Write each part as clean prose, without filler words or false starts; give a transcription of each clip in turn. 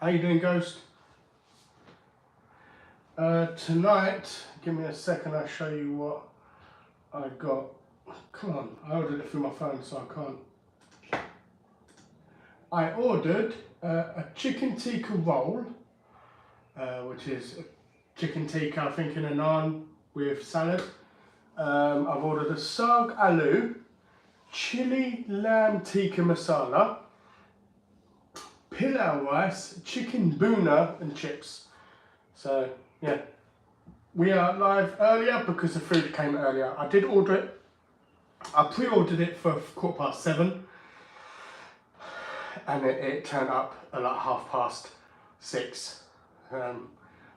How you doing, Ghost? Tonight, give me a second, I'll show you what I got. Come on, I ordered it through my phone, so I can't. I ordered a chicken tikka roll, which is chicken tikka, I think, in a naan with salad. I've ordered a saag aloo, chili lamb tikka masala, pilau rice, chicken bhuna and chips. So yeah, we are live earlier because the food came earlier. I did order it. I pre-ordered it for 7:15, and it turned up at like 6:30.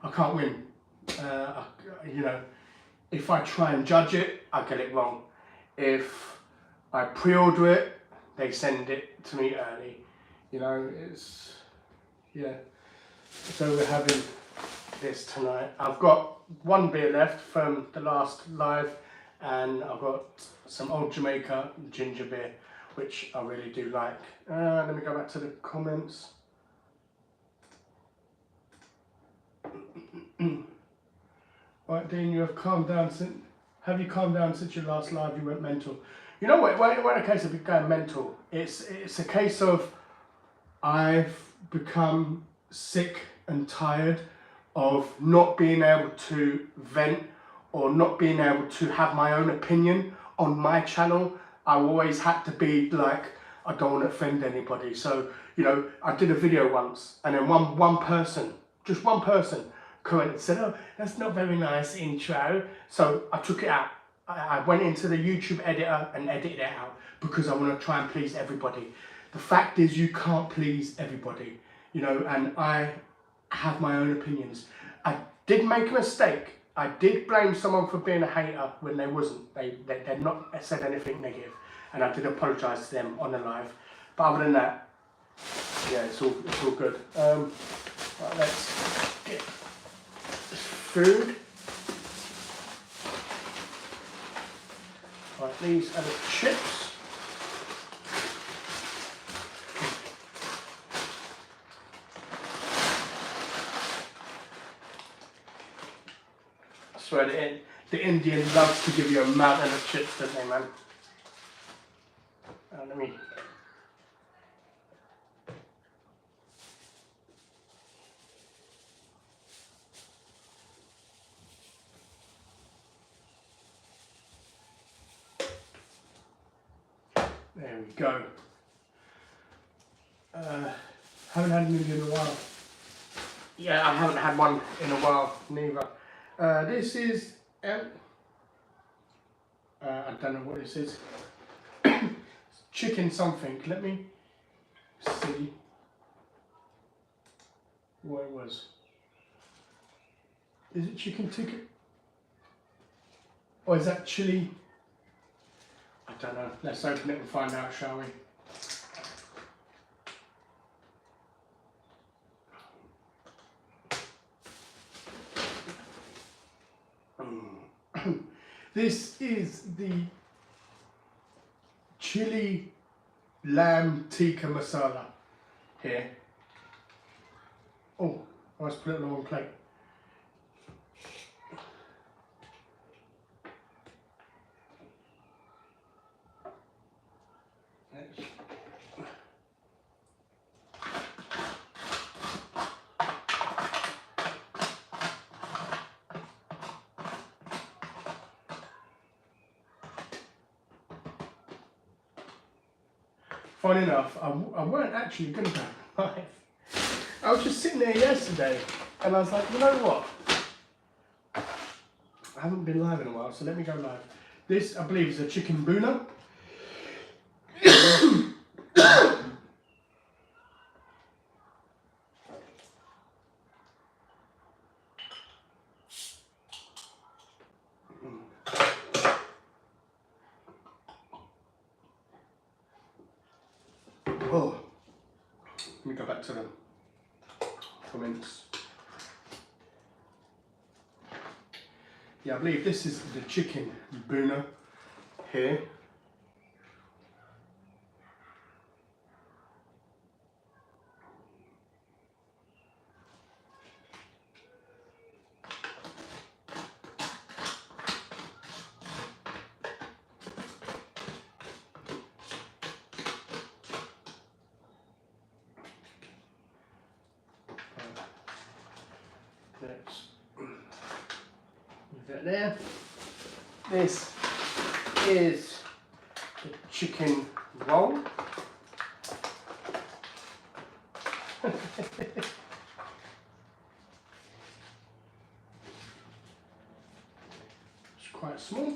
I can't win. You know, if I try and judge it, I get it wrong. If I pre-order it, they send it to me early. You know, it's, yeah. So we're having this tonight. I've got one beer left from the last live, and I've got some Old Jamaica ginger beer, which I really do like. Let me go back to the comments. Right, Dean, you have calmed down since. Have you calmed down since your last live? You went mental. You know what? It wasn't a case of going mental. It's a case of I've become sick and tired of not being able to vent or not being able to have my own opinion on my channel. I always had to be like, I don't want to offend anybody. So, you know, I did a video once, and then one person, just one person, commented and said, oh, that's not very nice intro. So I took it out. I went into the YouTube editor and edited it out because I want to try and please everybody. The fact is, you can't please everybody, you know, and I have my own opinions. I did make a mistake. I did blame someone for being a hater when they wasn't. They'd not said anything negative, and I did apologise to them on the live. But other than that, yeah, it's all good. Right, let's get food. Right, these are the chips. I swear the Indian loves to give you a mountain of chips, don't they, man? Let me. There we go. Haven't had an Indian in a while. Yeah, I haven't had one in a while, neither. This is, I don't know what this is. Chicken something. Let me see what it was. Is it chicken tikka? Or is that chili? I don't know. Let's open it and find out, shall we? This is the chili lamb tikka masala here. Oh, I must put it on the wrong plate. Funny enough, I weren't actually going to go live. I was just sitting there yesterday, and I was like, you know what? I haven't been live in a while, so let me go live. This, I believe, is a chicken bhuna. Oh, let me go back to the comments. Yeah, I believe this is the chicken bhuna here. Let's move that there. This is the chicken roll. It's quite small.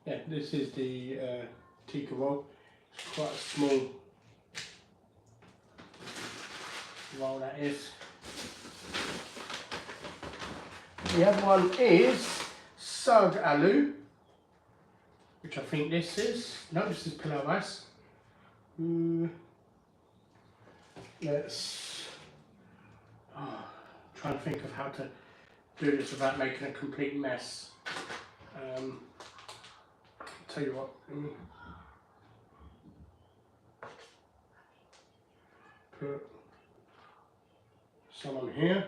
Yeah, this is the tikka roll. It's quite a small roll, that is. The other one is sag aloo, which I think this is. No, this is pilau rice. Let's try and think of how to do this without making a complete mess. Tell you what, put some on here.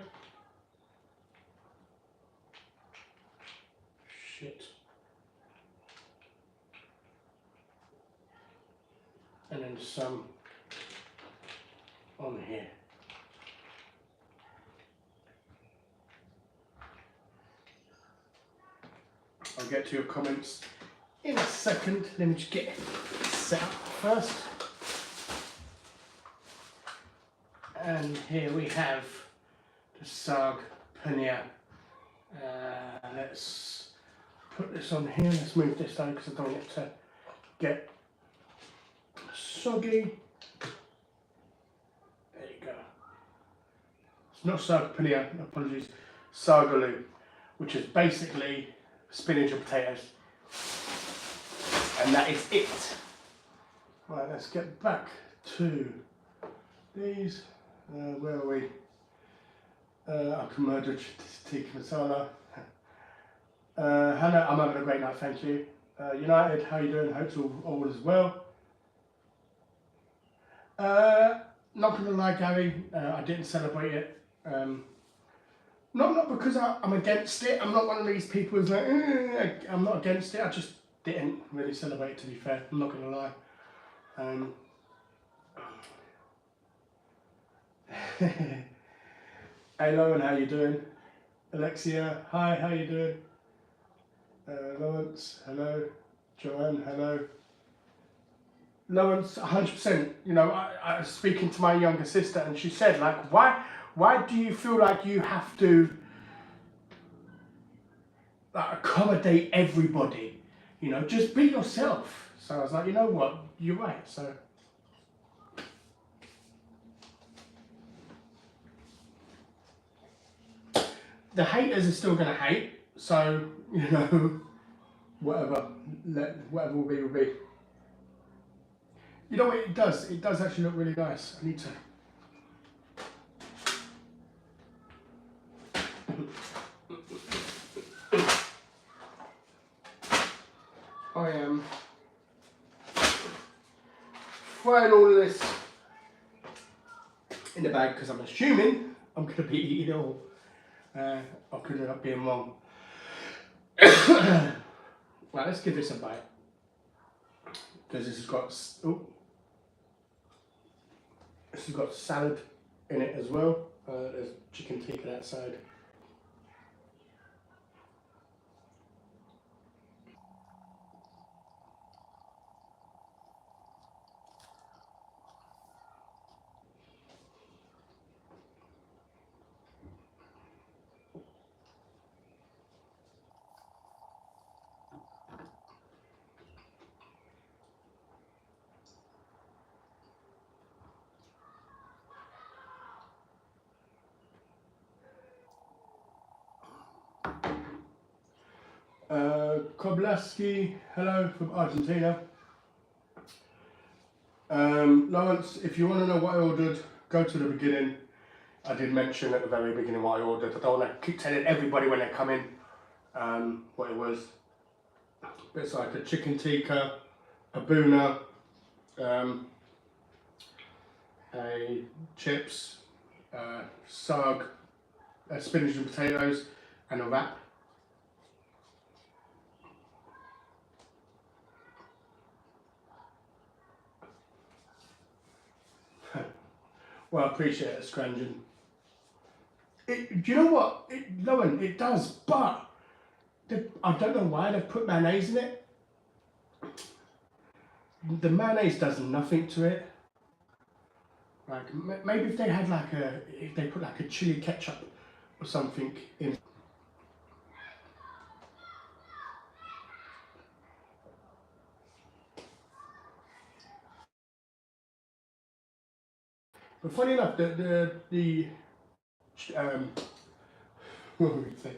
Shit. And then some on here. I'll get to your comments in a second. Let me just get it set up first. And here we have the sag paneer. Let's put this on here. Let's move this down because I don't want it to get soggy. There you go. It's not sag paneer, apologies. Sag aloo, which is basically spinach and potatoes. And that is it. Right, let's get back to these. Where are we? Akamarda tikka masala. Hannah, I'm having a great night, thank you. United, how you doing? Hope all is well. Not gonna lie, Gary, I didn't celebrate it. Not because I'm against it. I'm not one of these people who's like, I'm not against it. I just didn't really celebrate it, to be fair. I'm not gonna lie. Hey Lauren, how you doing? Alexia, hi, how you doing? Lawrence, hello. Joanne, hello. Lawrence, 100%. You know, I was speaking to my younger sister, and she said, like, why do you feel like you have to accommodate everybody? You know, just be yourself. So I was like, you know what? You're right. So. The haters are still going to hate, so, you know, whatever will be, will be. You know what it does? It does actually look really nice. I need to... I am throwing all of this in the bag because I'm assuming I'm going to be eating it all. I could end up being wrong. Right, let's give this a bite. Because this has got salad in it as well. There's chicken tikka outside. Koblaski, hello from Argentina. Lawrence, if you want to know what I ordered, go to the beginning. I did mention at the very beginning what I ordered. I don't want to keep telling everybody when they come in what it was. But it's like a chicken tikka, a boona, a chips, sag, spinach and potatoes, and a wrap. Well, I appreciate it, Scrangen. Do you know what? Lowen, it does, but I don't know why they've put mayonnaise in it. The mayonnaise does nothing to it. Like maybe if they had if they put like a chili ketchup or something in. But funny enough, what would we say?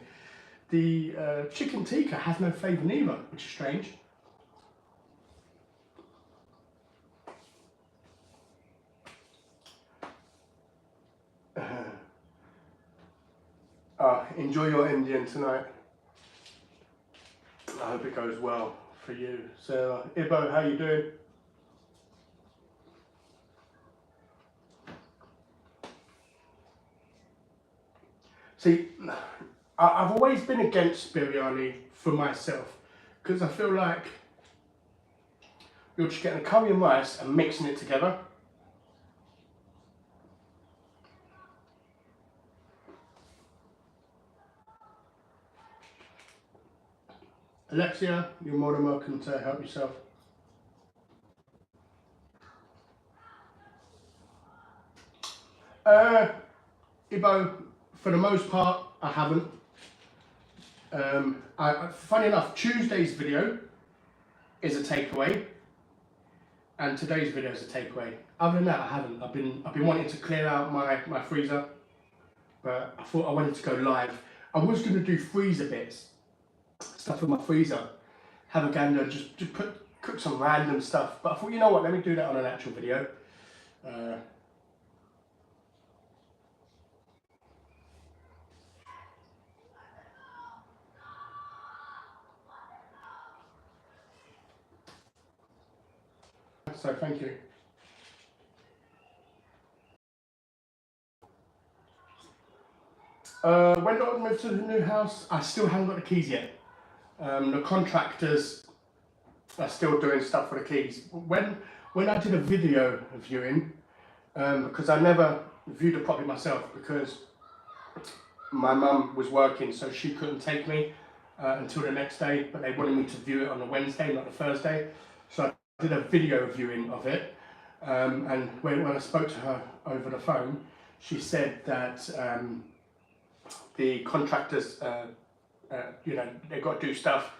The chicken tikka has no flavour neither, which is strange. Enjoy your Indian tonight. I hope it goes well for you. So, Ibo, how you doing? See, I've always been against biryani for myself because I feel like you're just getting a curry and rice and mixing it together. Alexia, you're more than welcome to help yourself. Ibo, for the most part, I haven't. Funny enough, Tuesday's video is a takeaway, and today's video is a takeaway. Other than that, I haven't. I've been wanting to clear out my freezer, but I thought I wanted to go live. I was going to do freezer bits, stuff in my freezer, have a gander, just cook some random stuff. But I thought, you know what? Let me do that on an actual video. So thank you. When do I move to the new house? I still haven't got the keys yet. The contractors are still doing stuff for the keys. When I did a video viewing, because I never viewed it properly myself because my mum was working, so she couldn't take me until the next day, but they wanted me to view it on the Wednesday, not the Thursday. So I did a video viewing of it, and when I spoke to her over the phone, she said that the contractors, you know, they've got to do stuff.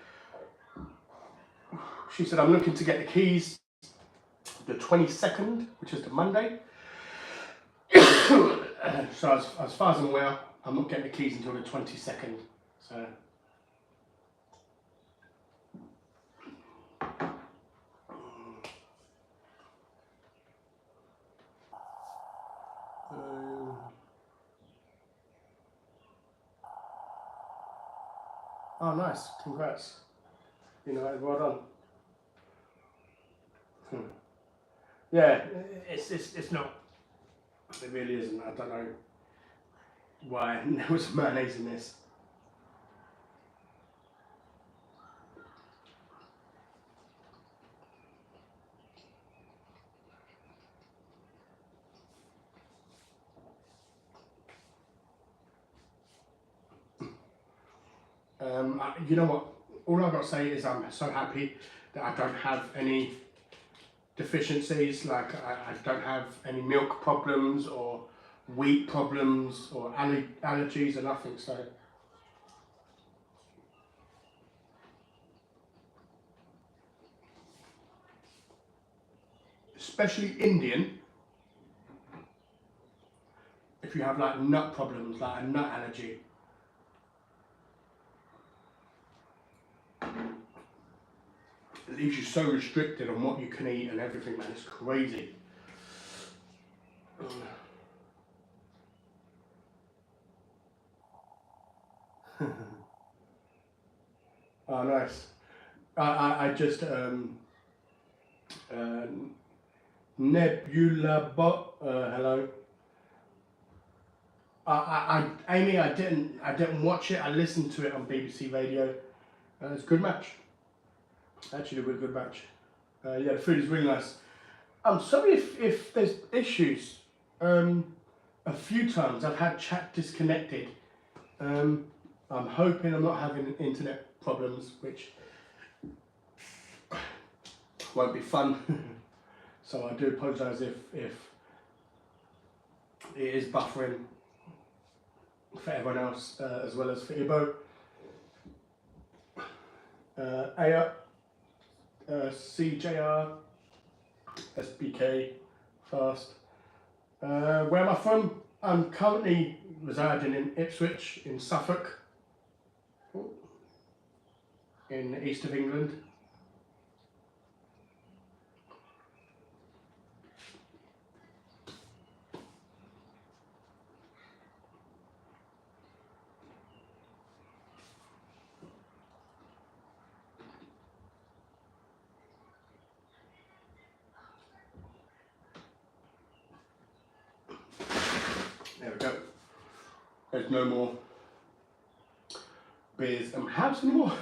She said, I'm looking to get the keys the 22nd, which is the Monday. So as far as I'm aware, I'm not getting the keys until the 22nd. So. Oh, nice! Congrats. You know, well done. Yeah, it's not. It really isn't. I don't know why there was mayonnaise in this. You know what? All I've got to say is I'm so happy that I don't have any deficiencies. Like I don't have any milk problems or wheat problems or allergies or nothing. So. Especially Indian, if you have like nut problems, like a nut allergy. It leaves you so restricted on what you can eat and everything, man. It's crazy. Oh, nice. I just Nebula Bot. Hello. Amy, I didn't watch it. I listened to it on BBC Radio. It's a good match. Actually, a really good match. Yeah, the food is really nice. I'm sorry if there's issues a few times I've had chat disconnected. I'm hoping I'm not having internet problems, which won't be fun. So I do apologise if it is buffering for everyone else as well as for Ibo. Aya, CJR, SBK, Fast. Where am I from? I'm currently residing in Ipswich in Suffolk, in the east of England. There we go. There's no more beers in my house anymore.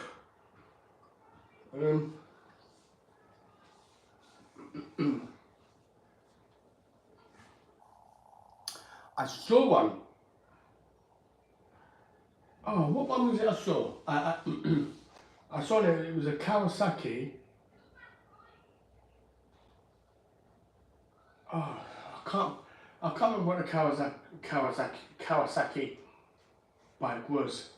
I saw one. Oh, what one was it I saw? I saw it was a Kawasaki. Oh, I can't remember what the Kawasaki bike was.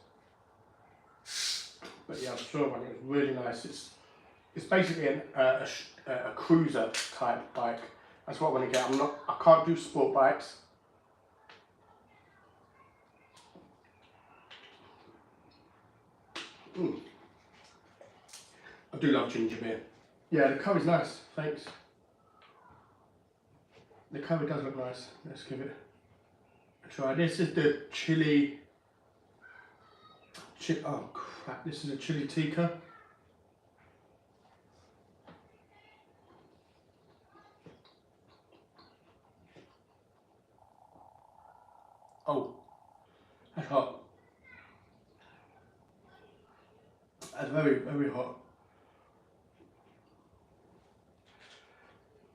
But yeah, I saw one. It was really nice. It's basically a cruiser type bike. That's what I want to get. I can't do sport bikes. I do love ginger beer. Yeah, the cover's nice. Thanks. The cover does look nice. Let's give it a try. This is the chili. Oh crap! This is a chili tikka. Oh, that's hot. That's very, very hot.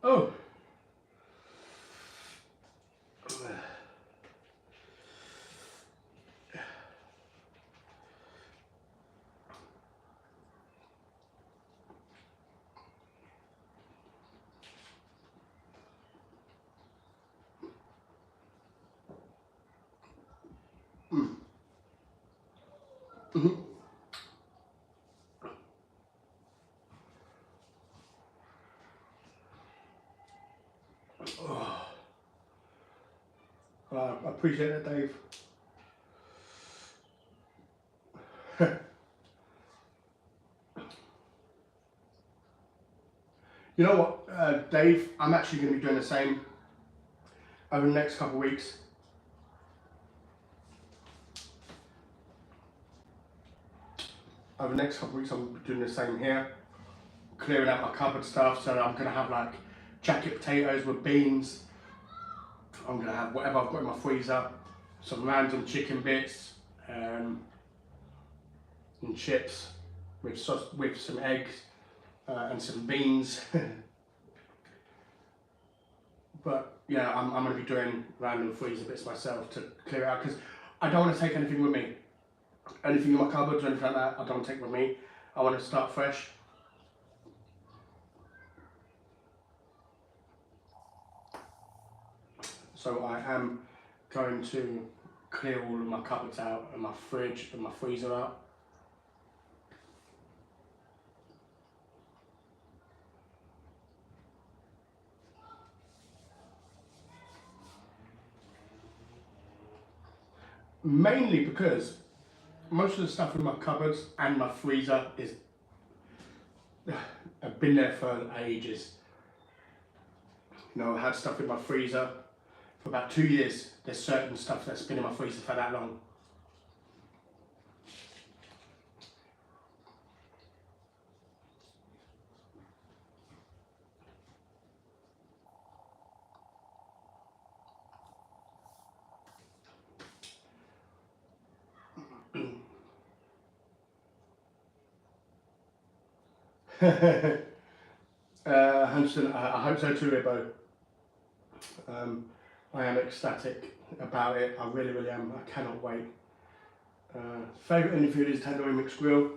Oh. Oh. I appreciate that, Dave. You know what, Dave? I'm actually going to be doing the same over the next couple of weeks. Over the next couple of weeks, I'm doing the same here, clearing out my cupboard stuff. So I'm going to have like jacket potatoes with beans. I'm going to have whatever I've got in my freezer, some random chicken bits, and chips with some eggs and some beans. But yeah, I'm going to be doing random freezer bits myself to clear it out, because I don't want to take anything with me. Anything in my cupboards or anything like that, I don't take with me. I want to start fresh. So I am going to clear all of my cupboards out and my fridge and my freezer out. Mainly because most of the stuff in my cupboards and my freezer is I've been there for ages. You know, I had stuff in my freezer for about 2 years. There's certain stuff that's been in my freezer for that long. Hanson, I hope so too, Ibo. I am ecstatic about it. I really am. I cannot wait. Favourite Indian food is tandoori mixed grill.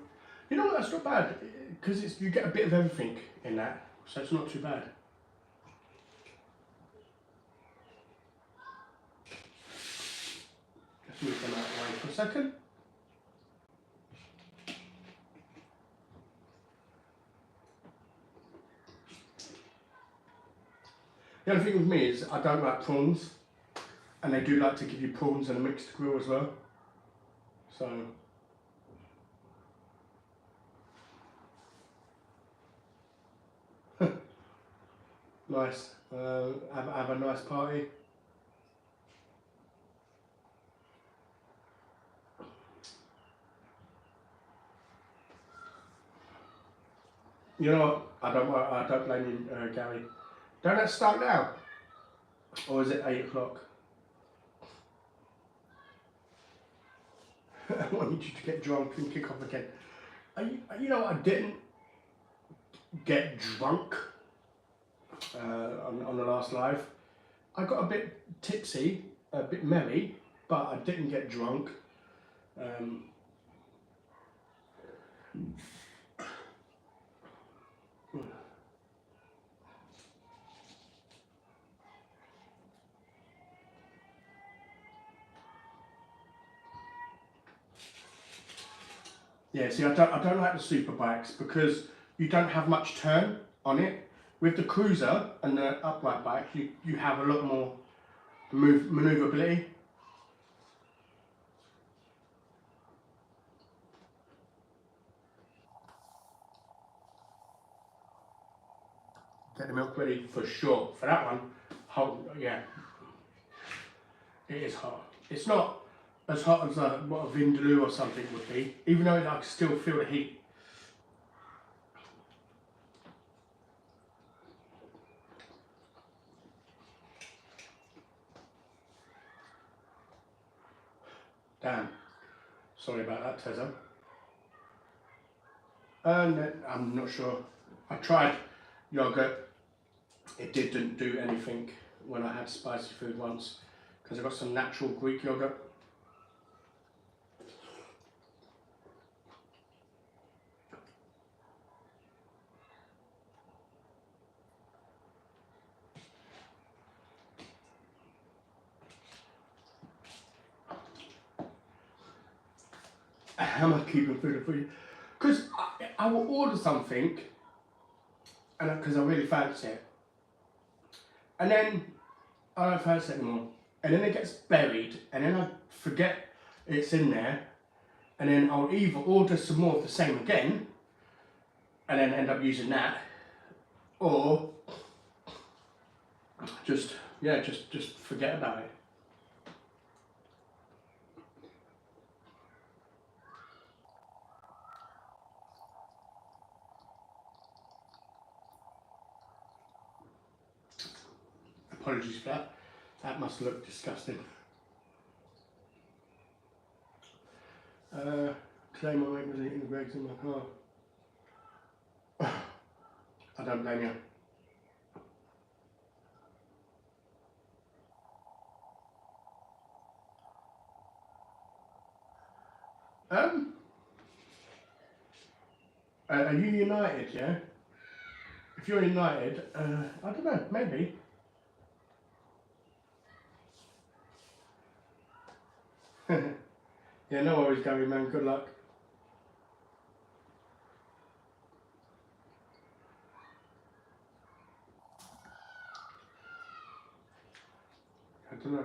You know what? That's not bad because you get a bit of everything in that, so it's not too bad. Let's move them out of the way for a second. The only thing with me is I don't like prawns, and they do like to give you prawns and a mixed grill as well. So nice. Have a nice party. You know what? I don't blame you, Gary. Don't let's start now, or is it 8 o'clock? I wanted you to get drunk and kick off again. You know what? I didn't get drunk on the last live. I got a bit tipsy, a bit merry, but I didn't get drunk. Yeah, see, I don't like the super bikes because you don't have much turn on it. With the cruiser and the upright bike, you have a lot more manoeuvrability. Get the milk ready for sure. For that one, yeah, it is hot. It's not as hot as what a Vindaloo or something would be, even though I can still feel the heat. Damn. Sorry about that, Tezza. And I'm not sure. I tried yogurt. It didn't do anything when I had spicy food once because I got some natural Greek yogurt. Am I keeping food for you? Because I will order something, and because I really fancy it, and then I don't fancy it anymore, and then it gets buried, and then I forget it's in there, and then I'll either order some more of the same again, and then end up using that, or just forget about it. Apologies for that. That must look disgusting. Today my mate was eating the Greggs in my car. I don't blame you. Are you United, yeah? If you're United, I don't know, maybe. Yeah, no worries, Gary, man. Good luck. I don't know.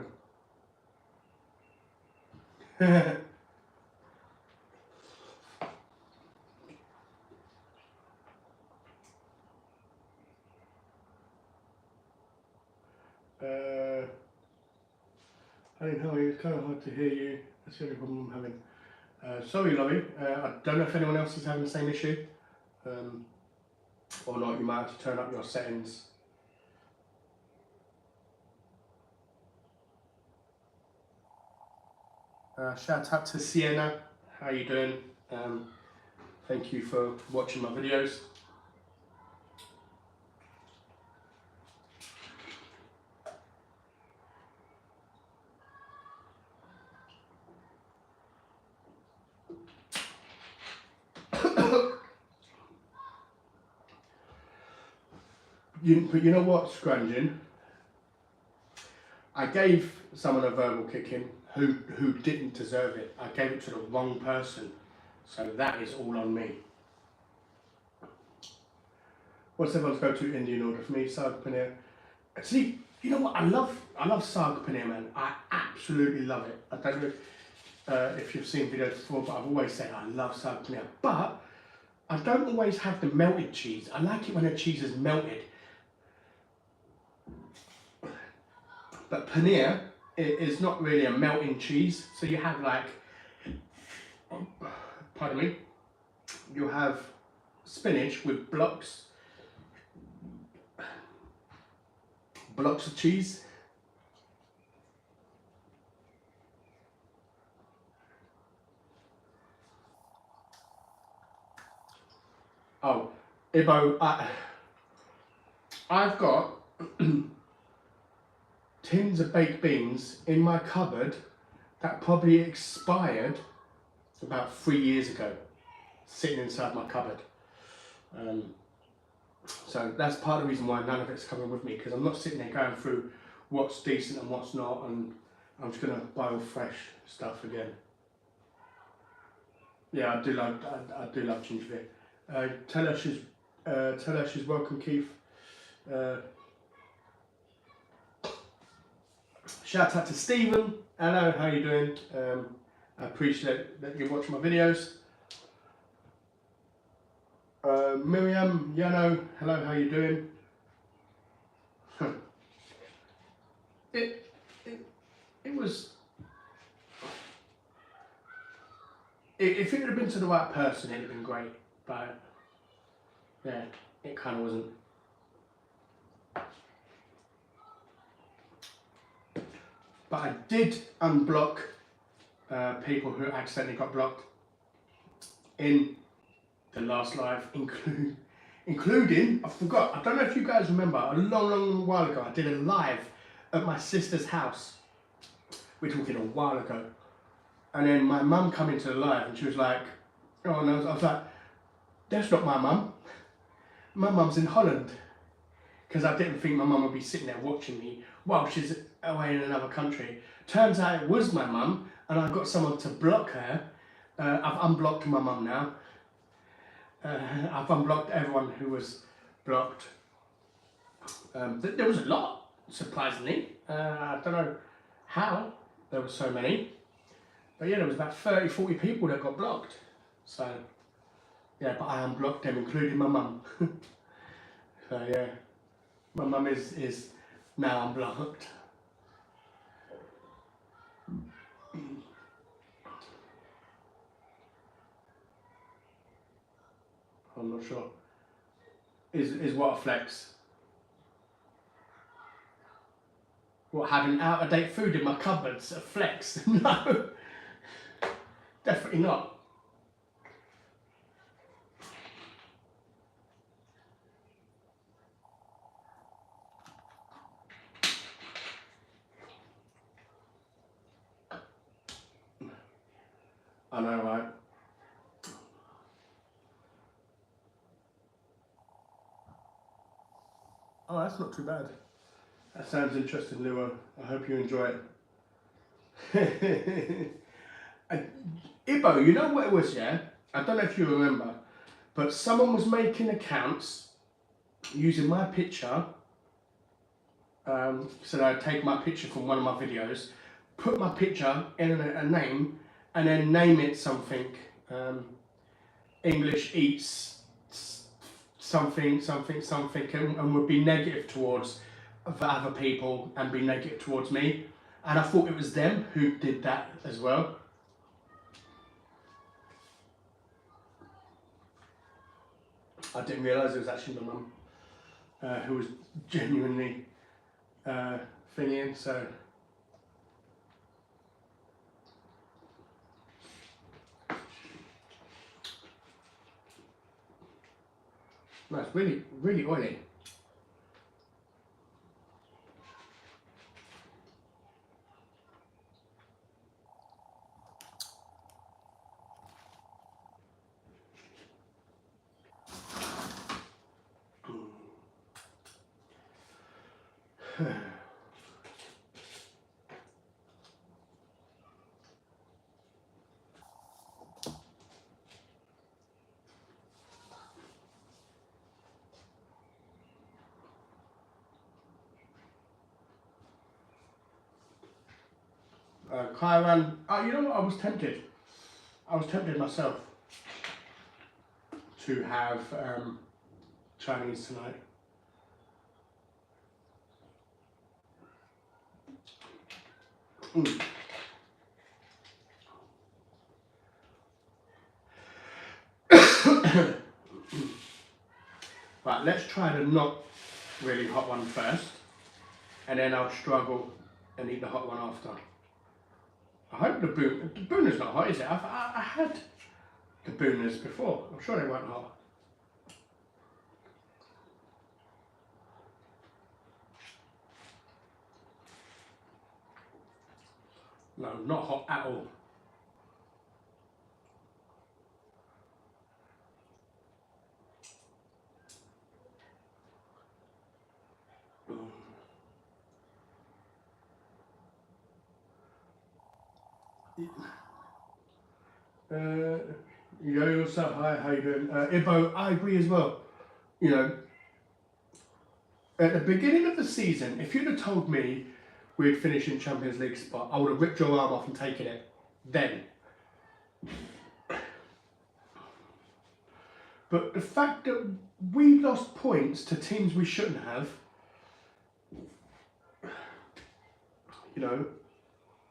I don't know, it's kind of hard to hear you. That's the only problem I'm having. Sorry, Lobby. I don't know if anyone else is having the same issue. Or not, you might have to turn up your settings. Shout out to Sienna. How you doing? Thank you for watching my videos. But you know what, Scrungin? I gave someone a verbal kicking who didn't deserve it. I gave it to the wrong person. So that is all on me. What's everyone's go-to Indian order for me? Saag paneer. See, you know what? I love saag paneer, man. I absolutely love it. I don't know if you've seen videos before, but I've always said I love saag paneer. But I don't always have the melted cheese. I like it when the cheese is melted. But paneer is not really a melting cheese. So you have like, pardon me, you have spinach with blocks of cheese. Oh, Ibo, I've got tins of baked beans in my cupboard that probably expired about 3 years ago, sitting inside my cupboard. So that's part of the reason why none of it's coming with me, because I'm not sitting there going through what's decent and what's not, and I'm just gonna buy all fresh stuff again. Yeah, I do love ginger beer. Tell her she's welcome, Keith. Shout out to Stephen. Hello, how you doing? I appreciate that you're watching my videos. Miriam, Yano, hello, how you doing? It was. If it had been to the right person, it'd have been great. But yeah, it kind of wasn't. But I did unblock people who accidentally got blocked in the last live, including, I forgot, I don't know if you guys remember, a long while ago, I did a live at my sister's house. We're talking a while ago. And then my mum come into the live and she was like, oh, and I was like, that's not my mum. My mum's in Holland. Because I didn't think my mum would be sitting there watching me while she's away in another country. Turns out it was my mum, and I got someone to block her. I've unblocked my mum now. I've unblocked everyone who was blocked. There was a lot, surprisingly. I don't know how there were so many. But yeah, there was about 30, 40 people that got blocked. So, yeah, but I unblocked them, including my mum. So, yeah. My mum is now unblocked. I'm not sure. Is what a flex? What, having out-of-date food in my cupboards a flex? No, definitely not. I know, right? Oh, that's not too bad. That sounds interesting, Lua. I hope you enjoy it. Ibo, you know what it was, yeah? I don't know if you remember, but someone was making accounts using my picture. So I'd take my picture from one of my videos, put my picture in a name, and then name it something. English eats something, and would be negative towards the other people and be negative towards me. And I thought it was them who did that as well. I didn't realise it was actually my mum who was genuinely thingying, so. No, it's really, really oily. Kairan, you know what, I was tempted. I was tempted myself to have Chinese tonight. Right, let's try the not really hot one first, and then I'll struggle and eat the hot one after. I hope the Booner's not hot, is it? I had the Booners before. I'm sure they weren't hot. No, not hot at all. Yo, what's up? Hi, how you doing? Ibo, I agree as well. You know, at the beginning of the season, if you'd have told me we'd finish in Champions League spot, I would have ripped your arm off and taken it then. But the fact that we lost points to teams we shouldn't have, you know,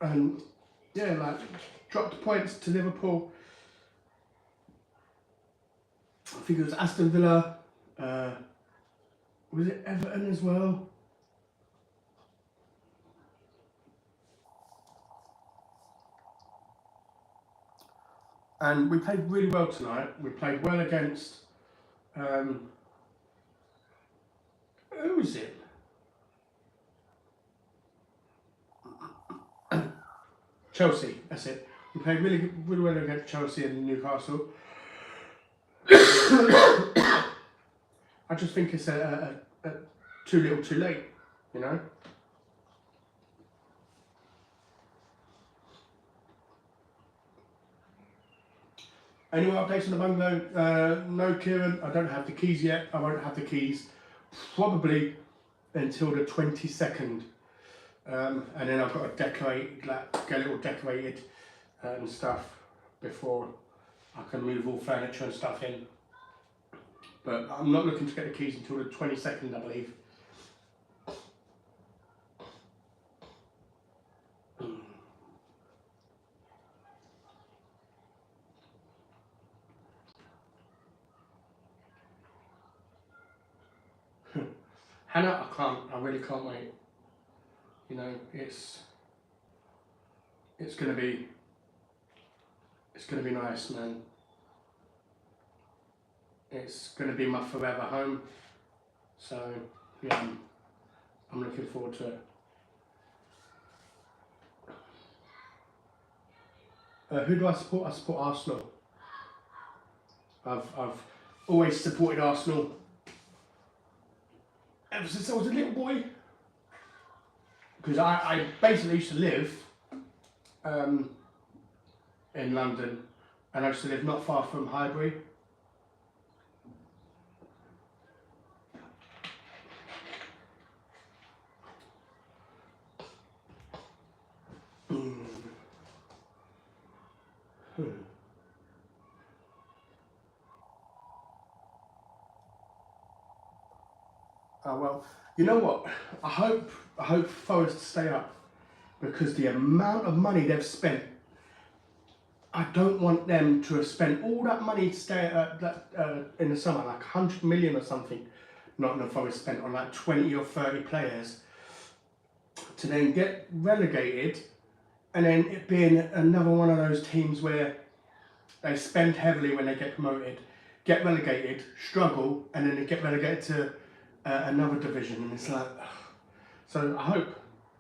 and yeah, like dropped points to Liverpool. I think it was Aston Villa. Was it Everton as well? And we played really well tonight. We played well against, who was it? Chelsea, that's it. We played really well against Chelsea and Newcastle. I just think it's a too little too late, you know? Any more updates on the bungalow? No, Kieran, I don't have the keys yet. I won't have the keys probably until the 22nd. And then I've got to decorate, like, get a little decorated and stuff before I can move all furniture and stuff in. But I'm not looking to get the keys until the 22nd, I believe. Hannah, I really can't wait. You know, it's gonna be nice, man. It's gonna be my forever home. So yeah, I'm looking forward to it. Who do I support? I support Arsenal. I've always supported Arsenal ever since I was a little boy. Because I basically used to live in London, and I used to live not far from Highbury. Well, you know what? I hope Forest stay up, because the amount of money they've spent, I don't want them to have spent all that money to stay in the summer, like 100 million or something. Nottingham Forest spent on like 20 or 30 players to then get relegated, and then it being another one of those teams where they spend heavily when they get promoted, get relegated, struggle, and then they get relegated to another division, and it's like, so I hope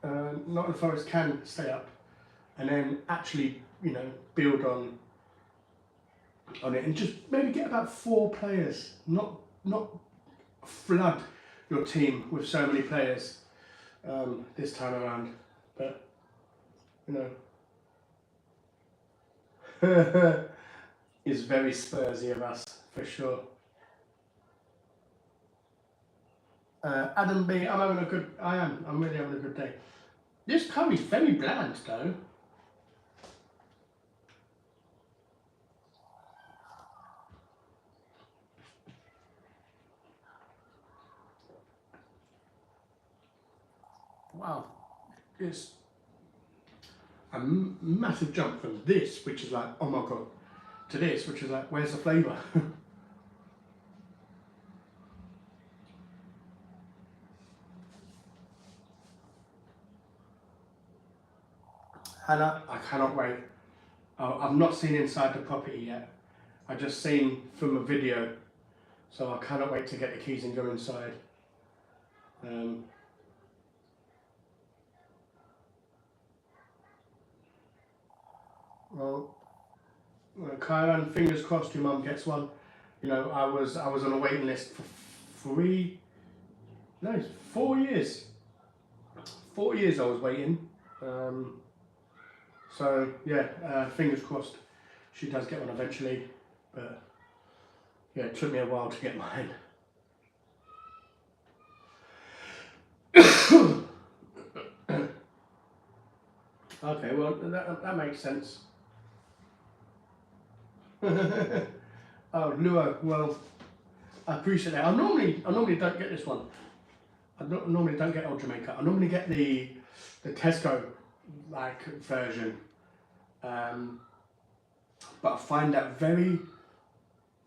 Nottingham Forest can stay up, and then actually, you know, build on it, and just maybe get about 4 players, not flood your team with so many players this time around. But you know, it's very Spursy of us for sure. Adam B, I'm really having a good day. This curry's very bland though. wow, it's a massive jump from this, which is like, oh my god, to this, which is like, where's the flavour? And I cannot wait. I've not seen inside the property yet. I just seen from a video, so I cannot wait to get the keys and go inside. Well, Kylan, fingers crossed your mum gets one. You know, I was on a waiting list for 4 years. 4 years I was waiting. So yeah, fingers crossed she does get one eventually. But yeah, it took me a while to get mine. Okay, well that makes sense. Oh, Luo, well, I appreciate that. I normally don't get this one. I normally don't get Old Jamaica. I normally get the Tesco like version, but I find that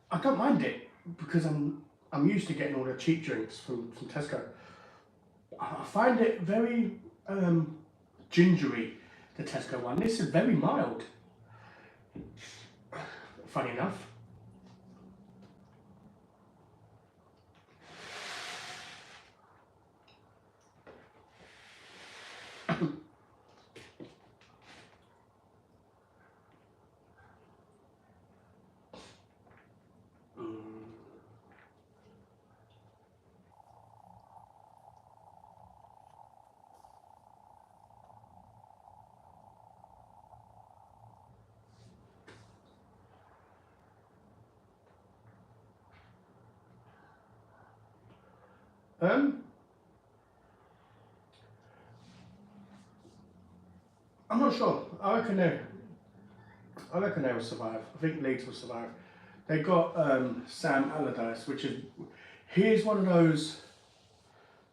I don't mind it because I'm used to getting all the cheap drinks from Tesco. I find it very gingery, the Tesco one. This is very mild. Funny enough. I'm not sure. I reckon they will survive. I think Leeds will survive. They got Sam Allardyce, which is he's one of those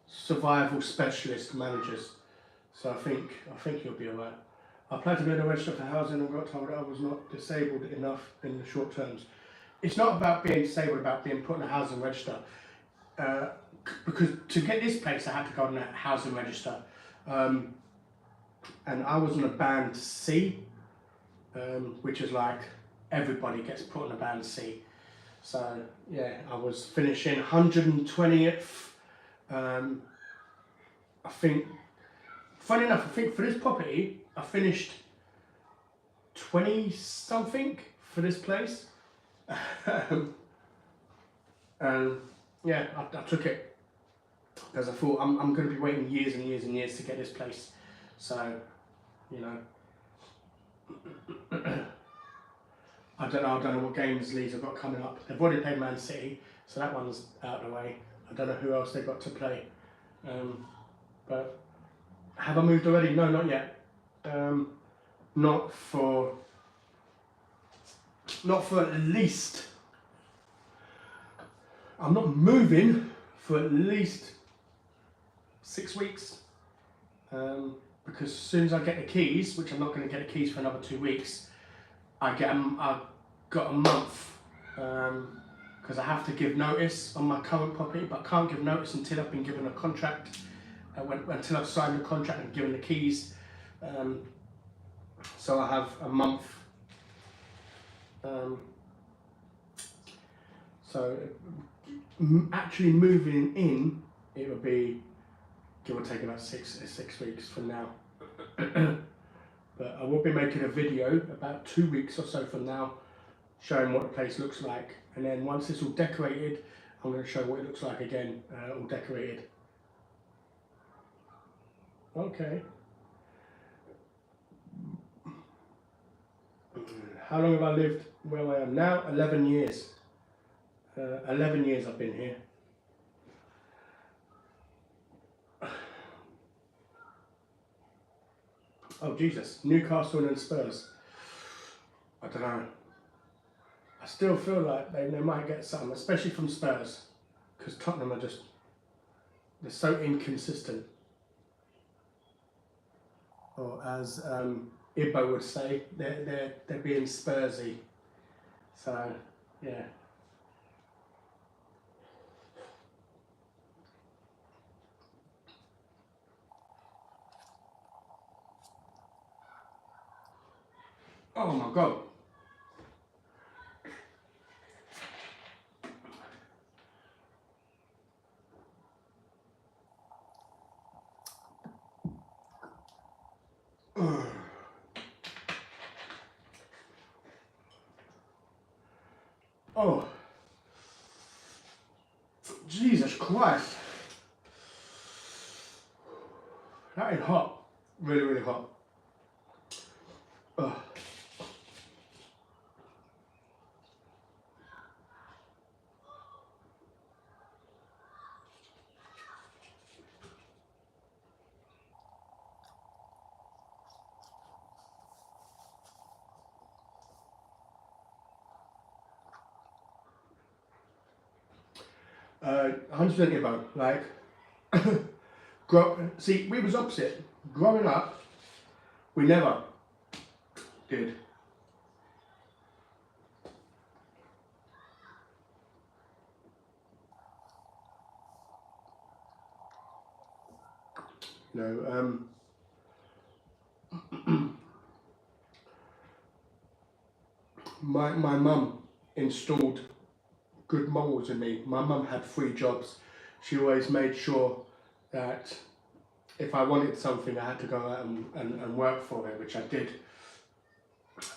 survival specialist managers. So I think he'll be alright. I applied to be on the register for housing and got told I was not disabled enough in the short terms. It's not about being disabled, about being put on a housing register. Because to get this place, I had to go on a housing register. And I was on a band C, which is like everybody gets put on a band C. So yeah, I was finishing 120th. I think, funny enough, I think for this property, I finished 20 something for this place. And yeah, I took it because I thought I'm going to be waiting years and years and years to get this place. So, you know, I don't know what games Leeds have got coming up. They've already played Man City, so that one's out of the way. I don't know who else they've got to play. But have I moved already? No, not yet. Not for at least. I'm not moving for at least 6 weeks. Because as soon as I get the keys, which I'm not going to get the keys for another 2 weeks, I've got a month, because I have to give notice on my current property, but I can't give notice until I've been given a contract, until I've signed the contract and given the keys. So I have a month. So actually moving in, it would be give or take about six weeks from now. But I will be making a video about 2 weeks or so from now, showing what the place looks like. And then once it's all decorated, I'm going to show what it looks like again, all decorated. Okay. How long have I lived where I am now? 11 years. 11 years I've been here. Oh Jesus, Newcastle and Spurs. I don't know. I still feel like they might get something, especially from Spurs, because Tottenham they're so inconsistent. or as Ibbo would say, they're being Spursy. So yeah. Oh my God. Oh, Jesus Christ. That is hot. Really, really hot. Ugh. Uh, 100% Ibbo. Like, see, we was opposite. Growing up, we never did. You know, my mum installed good morals in me. My mum had 3 jobs. She always made sure that if I wanted something, I had to go out and work for it, which I did.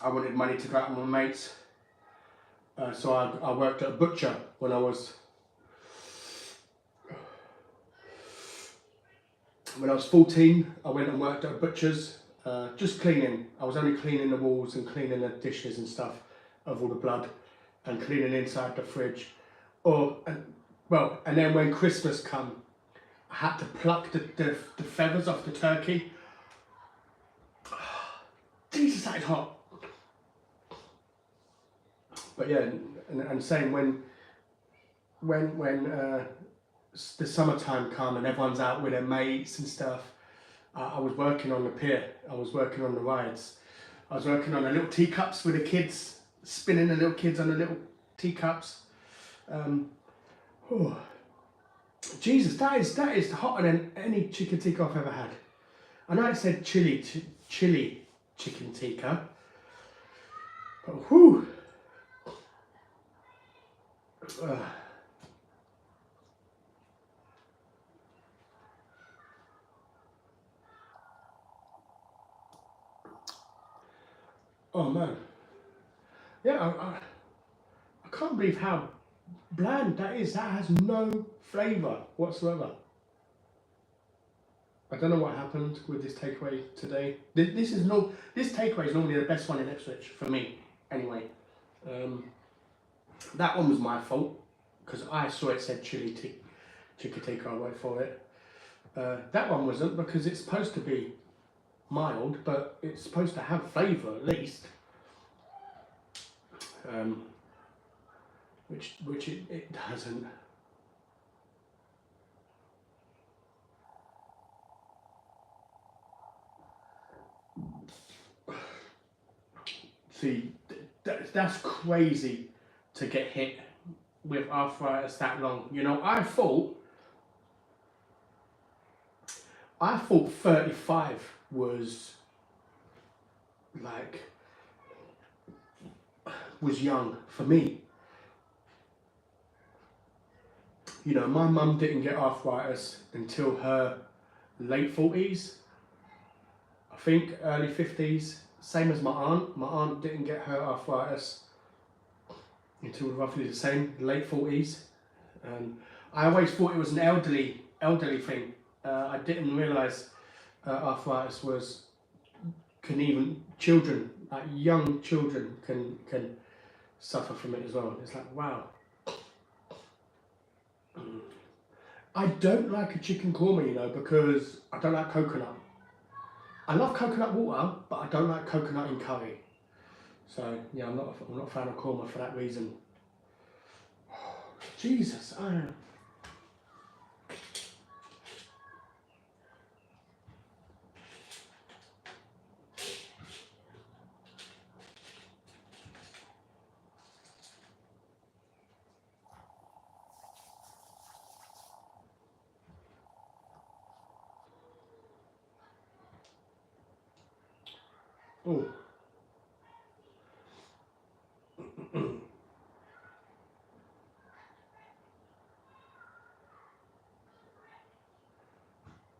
I wanted money to go out with my mates. So I worked at a butcher when I was 14. I went and worked at a butcher's, just cleaning. I was only cleaning the walls and cleaning the dishes and stuff of all the blood, and cleaning inside the fridge. And then when Christmas come, I had to pluck the feathers off the turkey. Jesus, that is hot. But yeah, and saying when the summertime come and everyone's out with their mates and stuff, I was working on the pier. I was working on the rides. I was working on the little teacups with the kids, spinning the little kids on the little teacups. Oh, Jesus, that is hotter than any chicken tikka I've ever had. I know it said chili chicken tikka, but whew. Oh man, yeah, I can't believe how bland that is. That has no flavour whatsoever. I don't know what happened with this takeaway today. This takeaway is normally the best one in Ipswich for me, anyway. That one was my fault because I saw it said chicken tikka. I went for it. That one wasn't, because it's supposed to be mild, but it's supposed to have flavour at least. Which it doesn't. See, that's crazy to get hit with arthritis that long. You know, I thought 35 was like was young for me. You know, my mum didn't get arthritis until her late 40s. I think early 50s. Same as my aunt. My aunt didn't get her arthritis until roughly the same, late 40s. I always thought it was an elderly thing. I didn't realise arthritis can even children, like young children, can suffer from it as well. It's like, wow. I don't like a chicken korma, you know, because I don't like coconut. I love coconut water, but I don't like coconut in curry. So yeah, I'm not a fan of korma for that reason. Jesus, Oh.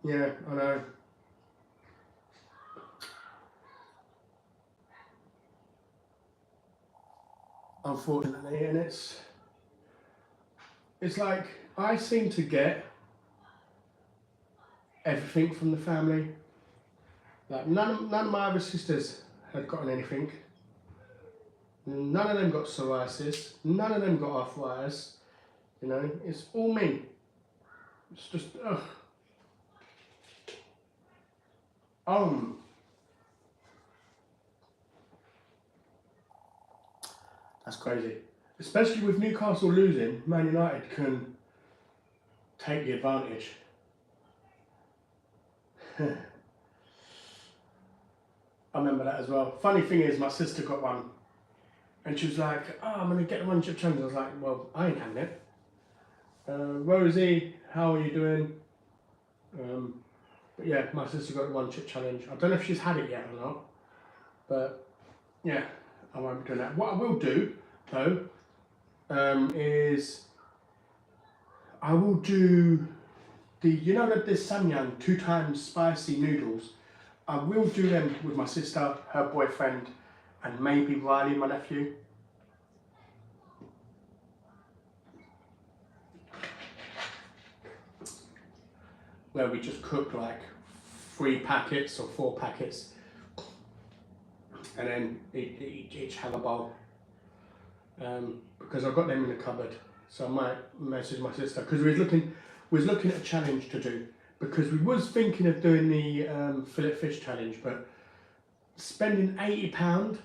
Yeah, I know. Unfortunately, and it's like I seem to get everything from the family. Like none of my other sisters had gotten anything. None of them got psoriasis. None of them got arthritis. You know, it's all me. It's just ugh. That's crazy. Especially with Newcastle losing, Man United can take the advantage. I remember that as well. Funny thing is, my sister got one, and she was like, "Oh, I'm gonna get the one chip challenge." I was like, "Well, I ain't having it." Rosie, how are you doing? But yeah, my sister got the one chip challenge. I don't know if she's had it yet or not, but yeah, I won't be doing that. What I will do though is I will do the, you know that this Samyang 2 times spicy noodles. I will do them with my sister, her boyfriend, and maybe Riley, my nephew. Where we just cook like 3 packets or 4 packets, and then each have a bowl. Because I've got them in the cupboard, so I might message my sister because we was looking at a challenge to do, because we was thinking of doing the fillet fish challenge, but spending £80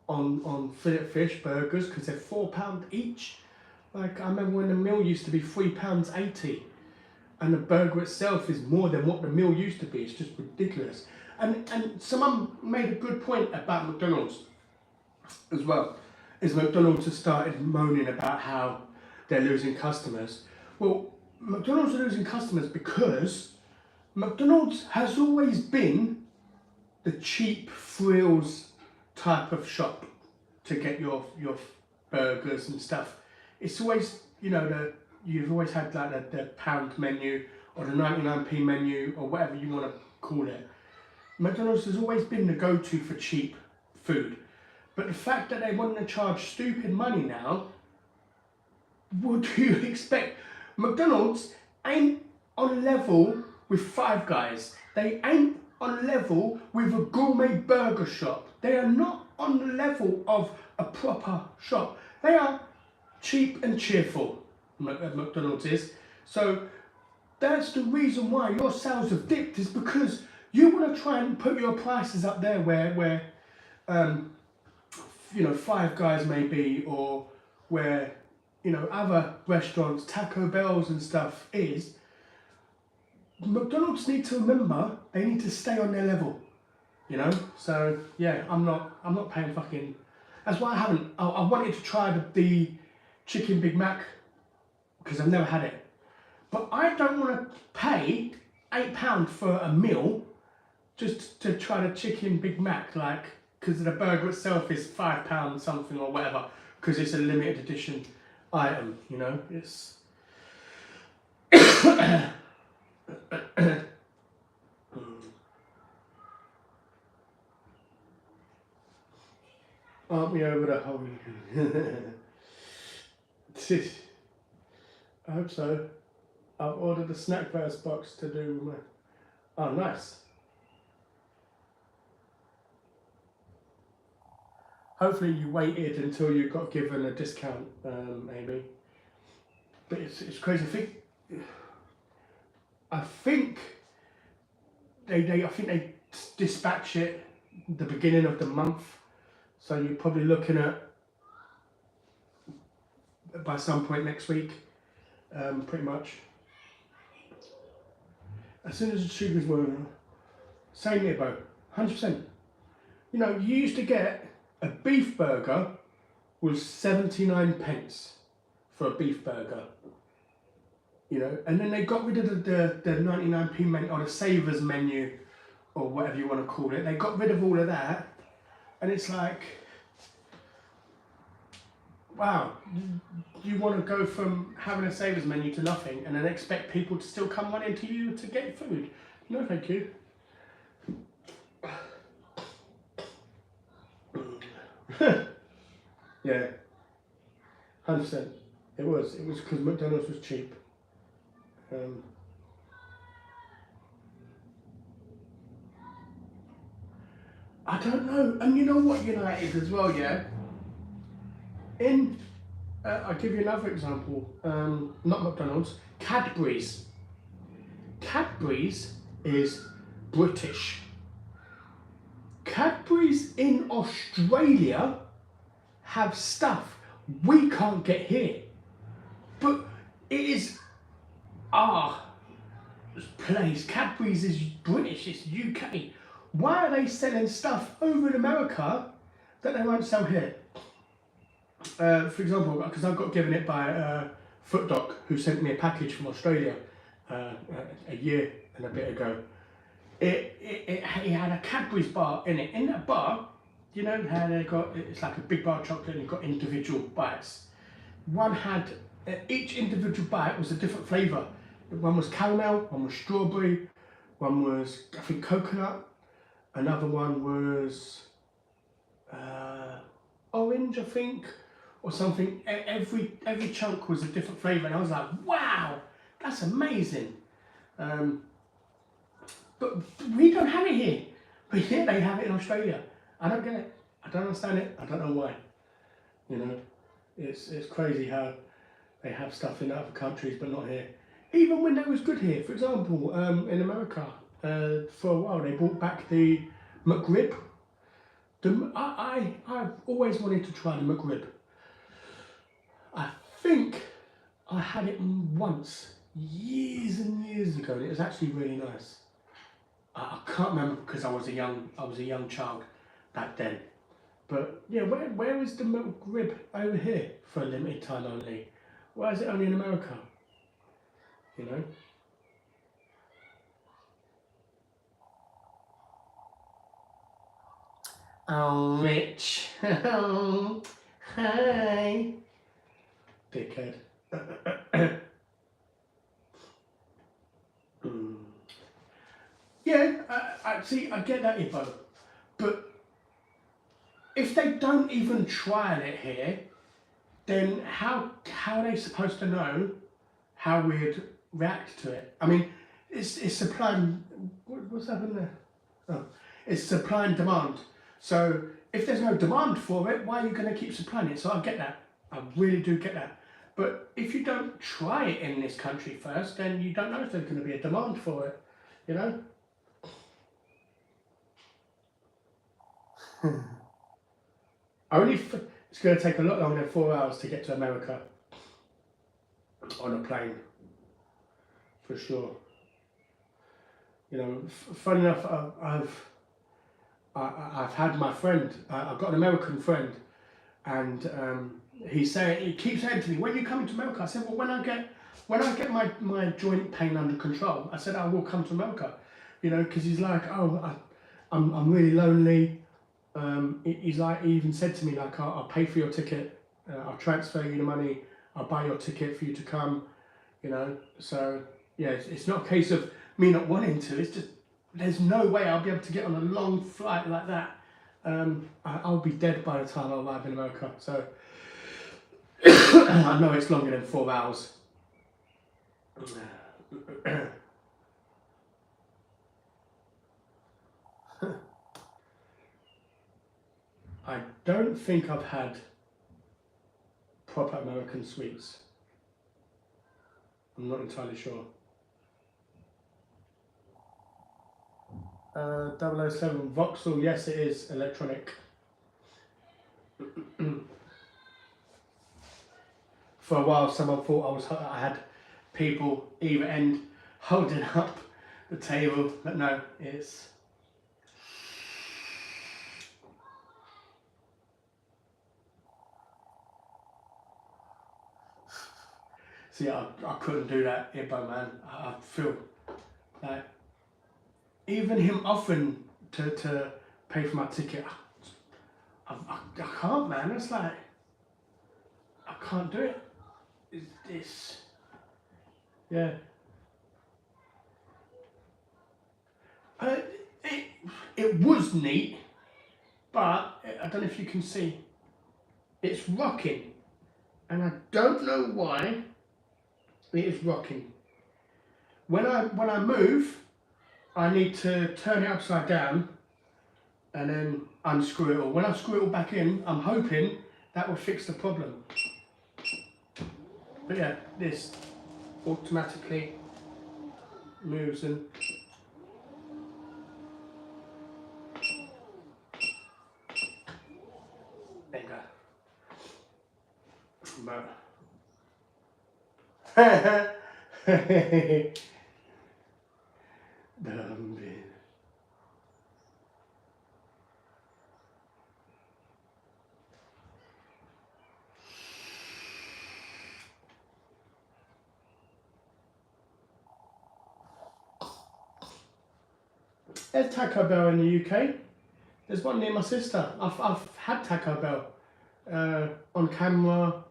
on fillet fish burgers because they're £4 each. Like I remember when the meal used to be £3.80, and the burger itself is more than what the meal used to be. It's just ridiculous. And someone made a good point about McDonald's as well. Is McDonald's has started moaning about how they're losing customers. Well, McDonald's are losing customers because McDonald's has always been the cheap frills type of shop to get your burgers and stuff. It's always, you know, you've always had like the pound menu or the 99p menu or whatever you want to call it. McDonald's has always been the go-to for cheap food. But the fact that they want to charge stupid money now, what do you expect? McDonald's ain't on level with Five Guys. They ain't on level with a gourmet burger shop. They are not on the level of a proper shop. They are cheap and cheerful, McDonald's is. So that's the reason why your sales have dipped, is because you want to try and put your prices up there where you know, Five Guys may be, or where, you know, other restaurants, Taco Bells and stuff is. McDonald's need to remember they need to stay on their level, you know. So yeah, I'm not paying fucking. That's why I haven't. I wanted to try the chicken Big Mac because I've never had it, but I don't want to pay £8 for a meal just to try the chicken Big Mac, like, because the burger itself is £5 something or whatever, because it's a limited edition item, you know. It's aren't we over the whole? I hope so. I've ordered the Snackverse box to do my. Oh, nice. Hopefully you waited until you got given a discount, Amy. But it's crazy. I think they dispatch it the beginning of the month, so you're probably looking at by some point next week, pretty much. As soon as the sugars were, same here, bro, 100%. You know, you used to get a beef burger was 79 pence for a beef burger. You know, and then they got rid of the 99p menu or the Savers menu or whatever you want to call it. They got rid of all of that, And it's like, wow, you want to go from having a savers menu to nothing and then expect people to still come running to you to get food? No, thank you. Yeah, 100%. It was because McDonald's was cheap. I don't know. And you know what, United as well, yeah? I'll give you another example. Not McDonald's, Cadbury's. Cadbury's is British. Cadbury's in Australia have stuff we can't get here. But it is our place. Cadbury's is British, it's UK. Why are they selling stuff over in America that they won't sell here? For example, because I got given it by Footdoc, who sent me a package from Australia a year and a bit ago. It had a Cadbury's bar in it. In that bar, you know how they got, it's like a big bar of chocolate and you've got individual bites. One had, each individual bite was a different flavour. One was caramel, one was strawberry, one was, I think, coconut. Another one was orange, I think, or something. Every chunk was a different flavour, and I was like, wow, that's amazing. But we don't have it here. But yet they have it in Australia. I don't get it. I don't understand it. I don't know why. You know, it's crazy how they have stuff in other countries but not here. Even when they was good here. For example, in America, for a while they brought back the McRib. I've always wanted to try the McRib. I think I had it once, years and years ago, and it was actually really nice. I can't remember because I was a young child back then. But yeah, where is the McRib over here for a limited time only? Why is it only in America? You know? Oh, Rich. Oh, hi. Dickhead. Yeah, I see, I get that, Ibo. But if they don't even try it here, then how are they supposed to know how we'd react to it? I mean, it's supply and, what's happened there? Oh, it's supply and demand. So if there's no demand for it, why are you going to keep supplying it? So I get that. I really do get that. But if you don't try it in this country first, then you don't know if there's going to be a demand for it, you know? It's going to take a lot longer than 4 hours to get to America on a plane, for sure. You know, funny enough, I've had my friend. I've got an American friend, and he keeps saying to me, "When you coming to America?" I said, "Well, when I get my joint pain under control," I said, "I will come to America." You know, because he's like, "Oh, I'm really lonely." He's like, he even said to me, like, I'll pay for your ticket, I'll transfer you the money, I'll buy your ticket for you to come, you know. So yeah, it's not a case of me not wanting to, it's just there's no way I'll be able to get on a long flight like that. I'll be dead by the time I arrive in America. So I know it's longer than 4 hours. I don't think I've had proper American sweets. I'm not entirely sure. 007 Vauxhall, yes it is electronic. For a while someone thought I had people either end holding up the table, but no, it's... See, I couldn't do that, Ibo, man. I feel like even him offering to pay for my ticket, I can't, man. It's like, I can't do it. It's yeah. Uh, it, it was neat, but I don't know if you can see. It's rocking, and I don't know why it is rocking. When I move, I need to turn it upside down and then unscrew it all. When I screw it all back in, I'm hoping that will fix the problem. But yeah, this automatically moves and there you go. But there's Taco Bell in the UK. There's one near my sister. I've had Taco Bell on camera.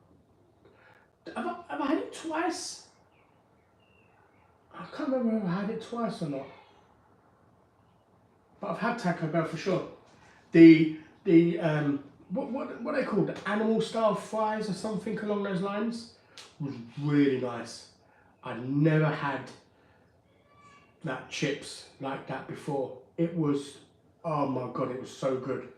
Have I had it twice? I can't remember if I had it twice or not. But I've had Taco Bell for sure. The what are they called? The animal style fries or something along those lines was really nice. I'd never had that chips like that before. It was, oh my god, it was so good.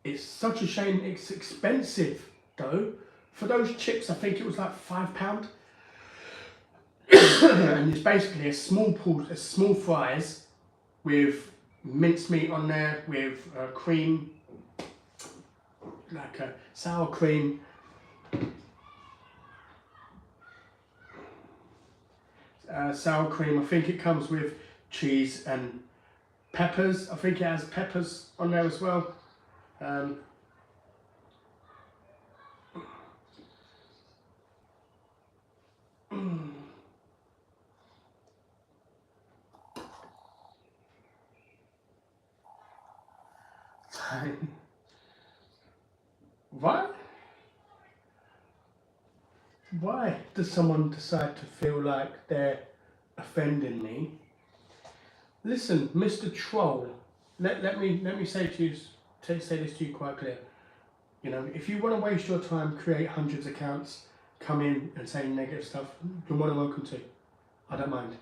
It's such a shame it's expensive though. For those chips, I think it was like £5. And it's basically a small fries with mincemeat on there, with cream, like a sour cream. Sour cream, I think it comes with cheese and peppers. I think it has peppers on there as well. What? Why does someone decide to feel like they're offending me? Listen, Mr. Troll, let me say this to you quite clear. You know, if you want to waste your time, create hundreds of accounts, come in and say negative stuff, you're more than welcome to. I don't mind.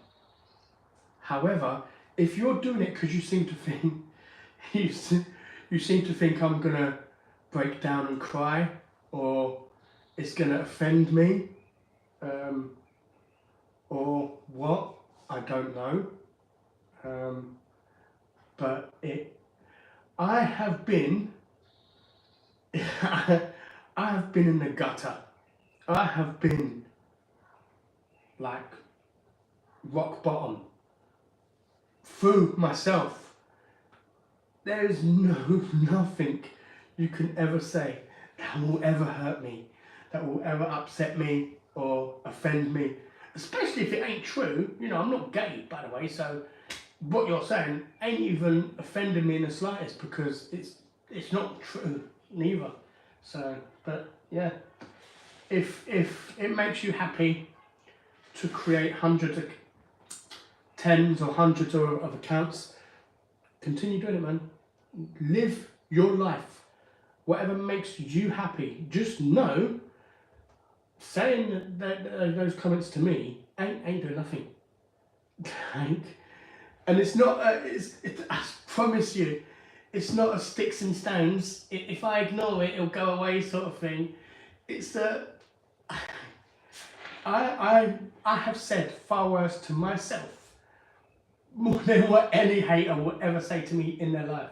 However, if you're doing it because you seem to think you seem to think I'm gonna break down and cry, or it's gonna offend me, or what, I don't know. But I have been I have been in the gutter. I have been like rock bottom through myself. There is nothing you can ever say that will ever hurt me, that will ever upset me or offend me, especially if it ain't true. You know, I'm not gay, by the way, so what you're saying ain't even offending me in the slightest, because it's not true neither. So, but yeah, if it makes you happy to create tens or hundreds of accounts, continue doing it, man. Live your life, whatever makes you happy. Just know, saying those comments to me ain't doing nothing. And it's not. I promise you, it's not a sticks and stones. If I ignore it, it'll go away, sort of thing. It's a. I have said far worse to myself more than what any hater will ever say to me in their life.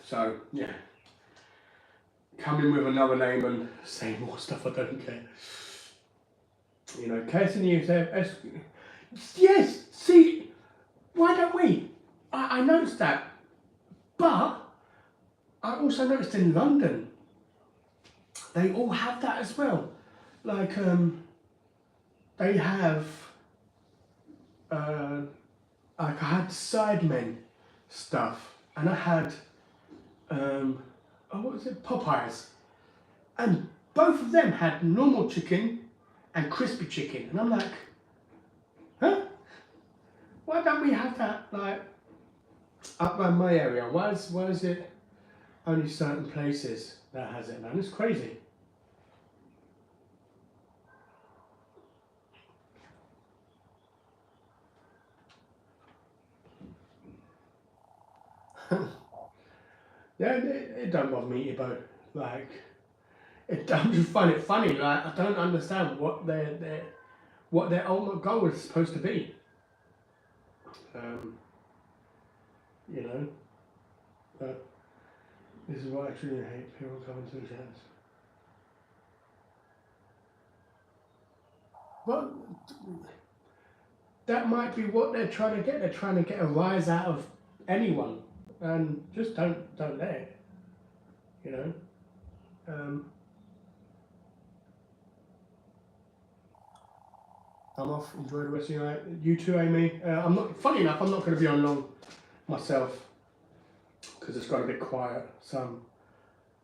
So yeah, come in with another name and say more stuff, I don't care. You know, case in the yes, see, why don't we? I noticed that. But I also noticed in London, they all have that as well. Like, they have I had Sidemen stuff, and I had what was it, Popeyes, and both of them had normal chicken and crispy chicken, and I'm like, huh? Why don't we have that like up around my area? Why is it only certain places that has it, man? It's crazy. Yeah, it don't bother me, but like, it don't just find it funny. Like, I don't understand what their ultimate goal is supposed to be. Um, you know, but this is what I truly hate: people coming to the chats. Well, that might be what they're trying to get. They're trying to get a rise out of anyone, and just don't let it. You know. Um, I'm off. Enjoy the rest of your night. You too, Amy. I'm not. Funny enough, I'm not going to be on long myself because it's got a bit quiet. So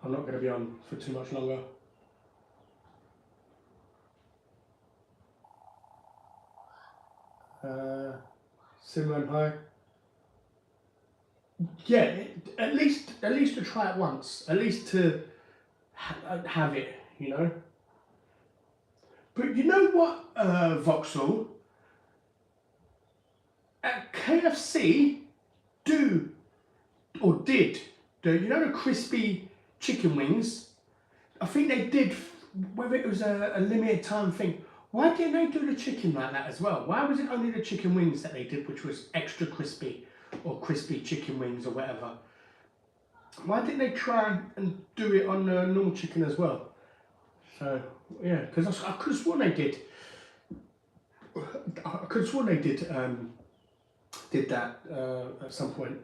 I'm not going to be on for too much longer. Simran, hi. Yeah, at least to try it once. At least to have it, you know. But you know what, Vauxhall? At KFC do or did do, you know, the crispy chicken wings? I think they did, whether it was a limited time thing. Why didn't they do the chicken like that as well? Why was it only the chicken wings that they did, which was extra crispy, or crispy chicken wings or whatever? Why didn't they try and do it on the normal chicken as well? So yeah, because I could have sworn they did. I could have sworn they did that at some point.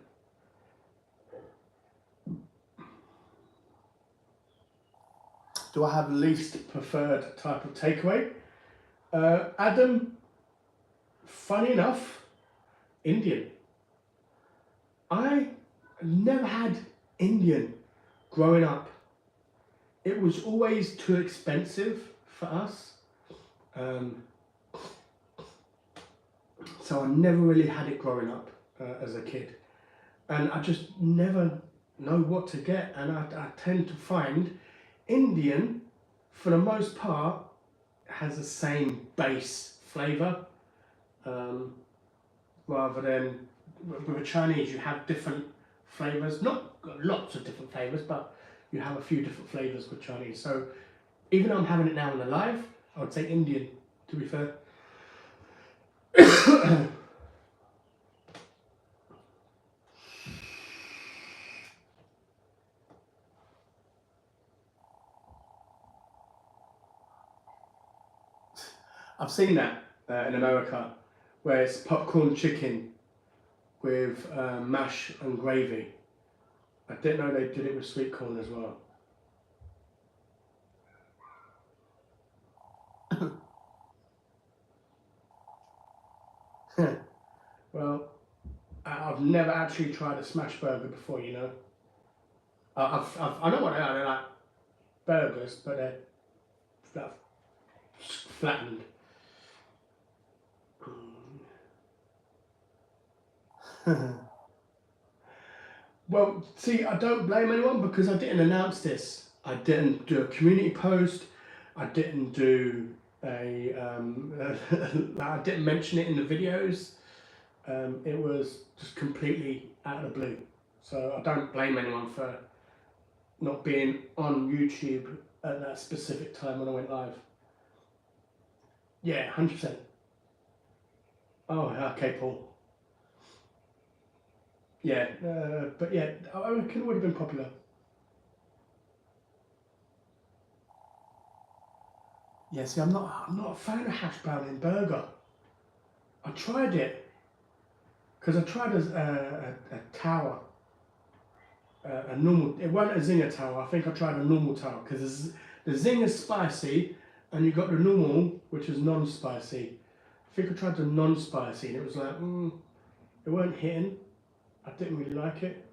Do I have least preferred type of takeaway? Adam, funny enough, Indian. I never had Indian growing up. It was always too expensive for us. So I never really had it growing up as a kid. And I just never know what to get. And I tend to find Indian, for the most part, has the same base flavour. Rather than with a Chinese, you have different flavours. Not lots of different flavours, but you have a few different flavours with Chinese. So even though I'm having it now in the live, I would say Indian, to be fair. I've seen that in America, where it's popcorn chicken with mash and gravy. I didn't know they did it with sweet corn as well. Well, I've never actually tried a smash burger before, you know. I know what they are. They're like burgers, but they're flattened. Well, see, I don't blame anyone because I didn't announce this. I didn't do a community post. I didn't do a. I didn't mention it in the videos. It was just completely out of the blue. So I don't blame anyone for not being on YouTube at that specific time when I went live. Yeah, 100%. Oh, okay, Paul. Yeah, but yeah, I reckon it would have been popular. Yeah, see, I'm not a fan of hash brown in burger. I tried it because I tried a tower, a normal. It wasn't a zinger tower. I think I tried a normal tower because the zing is spicy, and you got the normal, which is non-spicy. think I tried the non-spicy and it was like, it weren't hitting. I didn't really like it.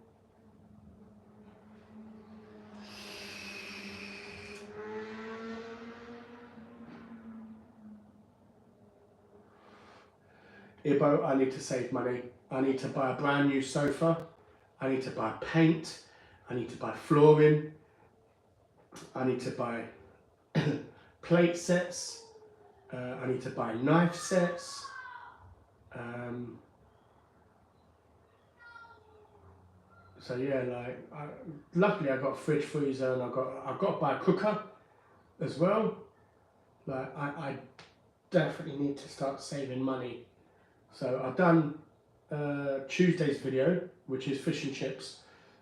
Ibo, I need to save money. I need to buy a brand new sofa. I need to buy paint. I need to buy flooring. I need to buy plate sets. I need to buy knife sets. So yeah, like luckily I got a fridge freezer and I got to buy a cooker as well. Like I definitely need to start saving money. So I've done Tuesday's video, which is fish and chips.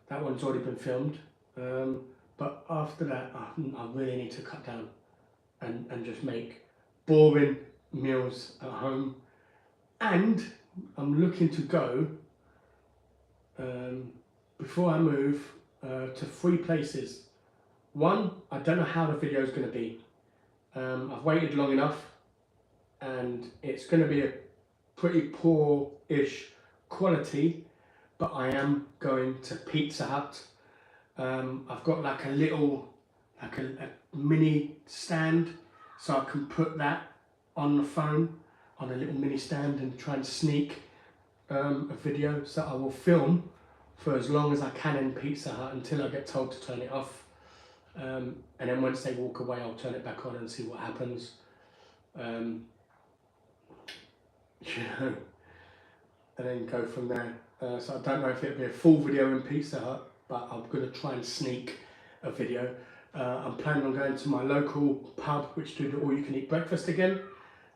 That one's already been filmed. But after that, I really need to cut down and just make boring meals at home. And I'm looking to go, before I move, to 3 places. One, I don't know how the video is going to be. I've waited long enough and it's going to be a pretty poor-ish quality, but I am going to Pizza Hut. I've got like a little, like a mini stand, so I can put that on the phone, on a little mini stand, and try and sneak a video. So I will film for as long as I can in Pizza Hut until I get told to turn it off. And then once they walk away, I'll turn it back on and see what happens. You know, and then go from there. So I don't know if it'll be a full video in Pizza Hut, but I'm going to try and sneak a video. I'm planning on going to my local pub, which do the all-you-can-eat breakfast again.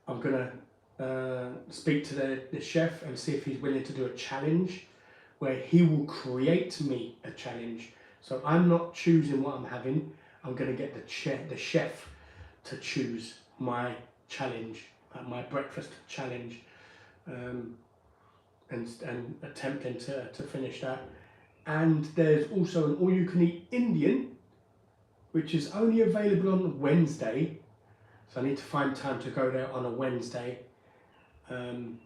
I'm going to speak to the chef and see if he's willing to do a challenge where he will create me a challenge. So I'm not choosing what I'm having. I'm going to get the chef to choose my challenge, my breakfast challenge, and attempting to finish that. And there's also an all-you-can-eat Indian, which is only available on Wednesday. So I need to find time to go there on a Wednesday. And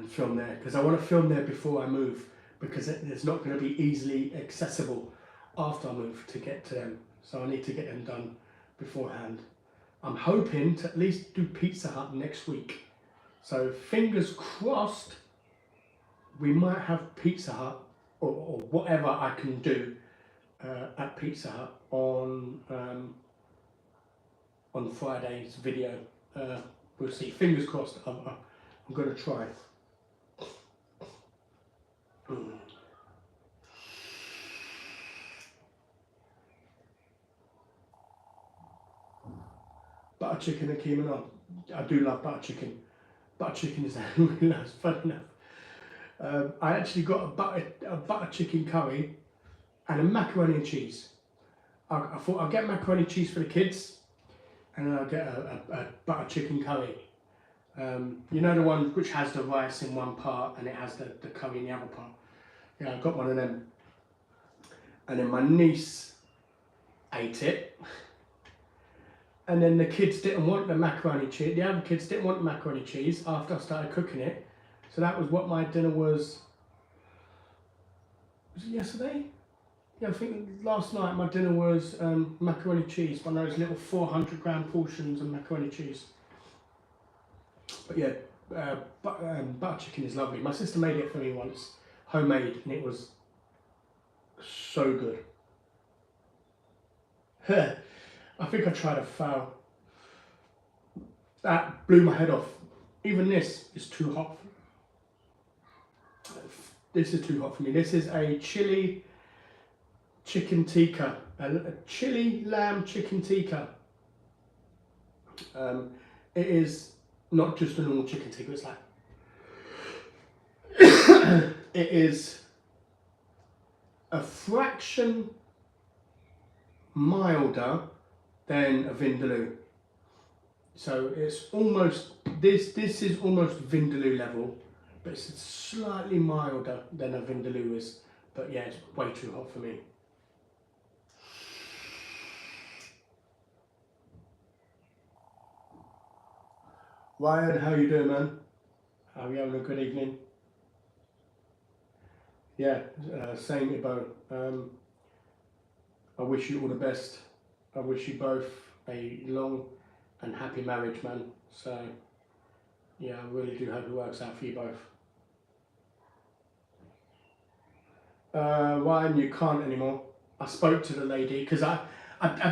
film there, because I want to film there before I move, because it's not going to be easily accessible after I move to get to them. So I need to get them done beforehand. I'm hoping to at least do Pizza Hut next week. So fingers crossed, we might have Pizza Hut or whatever I can do at Pizza Hut on Friday's video. We'll see. Fingers crossed. I'm going to try. Butter chicken and keema. I do love butter chicken. Butter chicken is really nice, fun enough. I actually got a butter chicken curry and a macaroni and cheese. I thought I'll get macaroni and cheese for the kids, and then I'll get a butter chicken curry. You know, the one which has the rice in one part and it has the curry in the other part. Yeah, I got one of them. And then my niece ate it. And then the kids didn't want the macaroni cheese. The other kids didn't want the macaroni cheese after I started cooking it. So that was what my dinner was. Was it yesterday? Yeah, I think last night my dinner was macaroni cheese, one of those little 400-gram portions of macaroni cheese. But yeah, butter chicken is lovely. My sister made it for me once, homemade, and it was so good. I think I tried a foul. That blew my head off. Even this is too hot. This is too hot for me. This is a chili chicken tikka, a chili lamb chicken tikka. It is not just a normal chicken tikka, it's like it is a fraction milder than a vindaloo. So it's almost, this is almost vindaloo level, but it's slightly milder than a vindaloo is. But yeah, it's way too hot for me. Ryan, how you doing, man? Are you having a good evening? Yeah, same Ibo. I wish you all the best. I wish you both a long and happy marriage, man. So, yeah, I really do hope it works out for you both. Ryan, you can't anymore. I spoke to the lady because I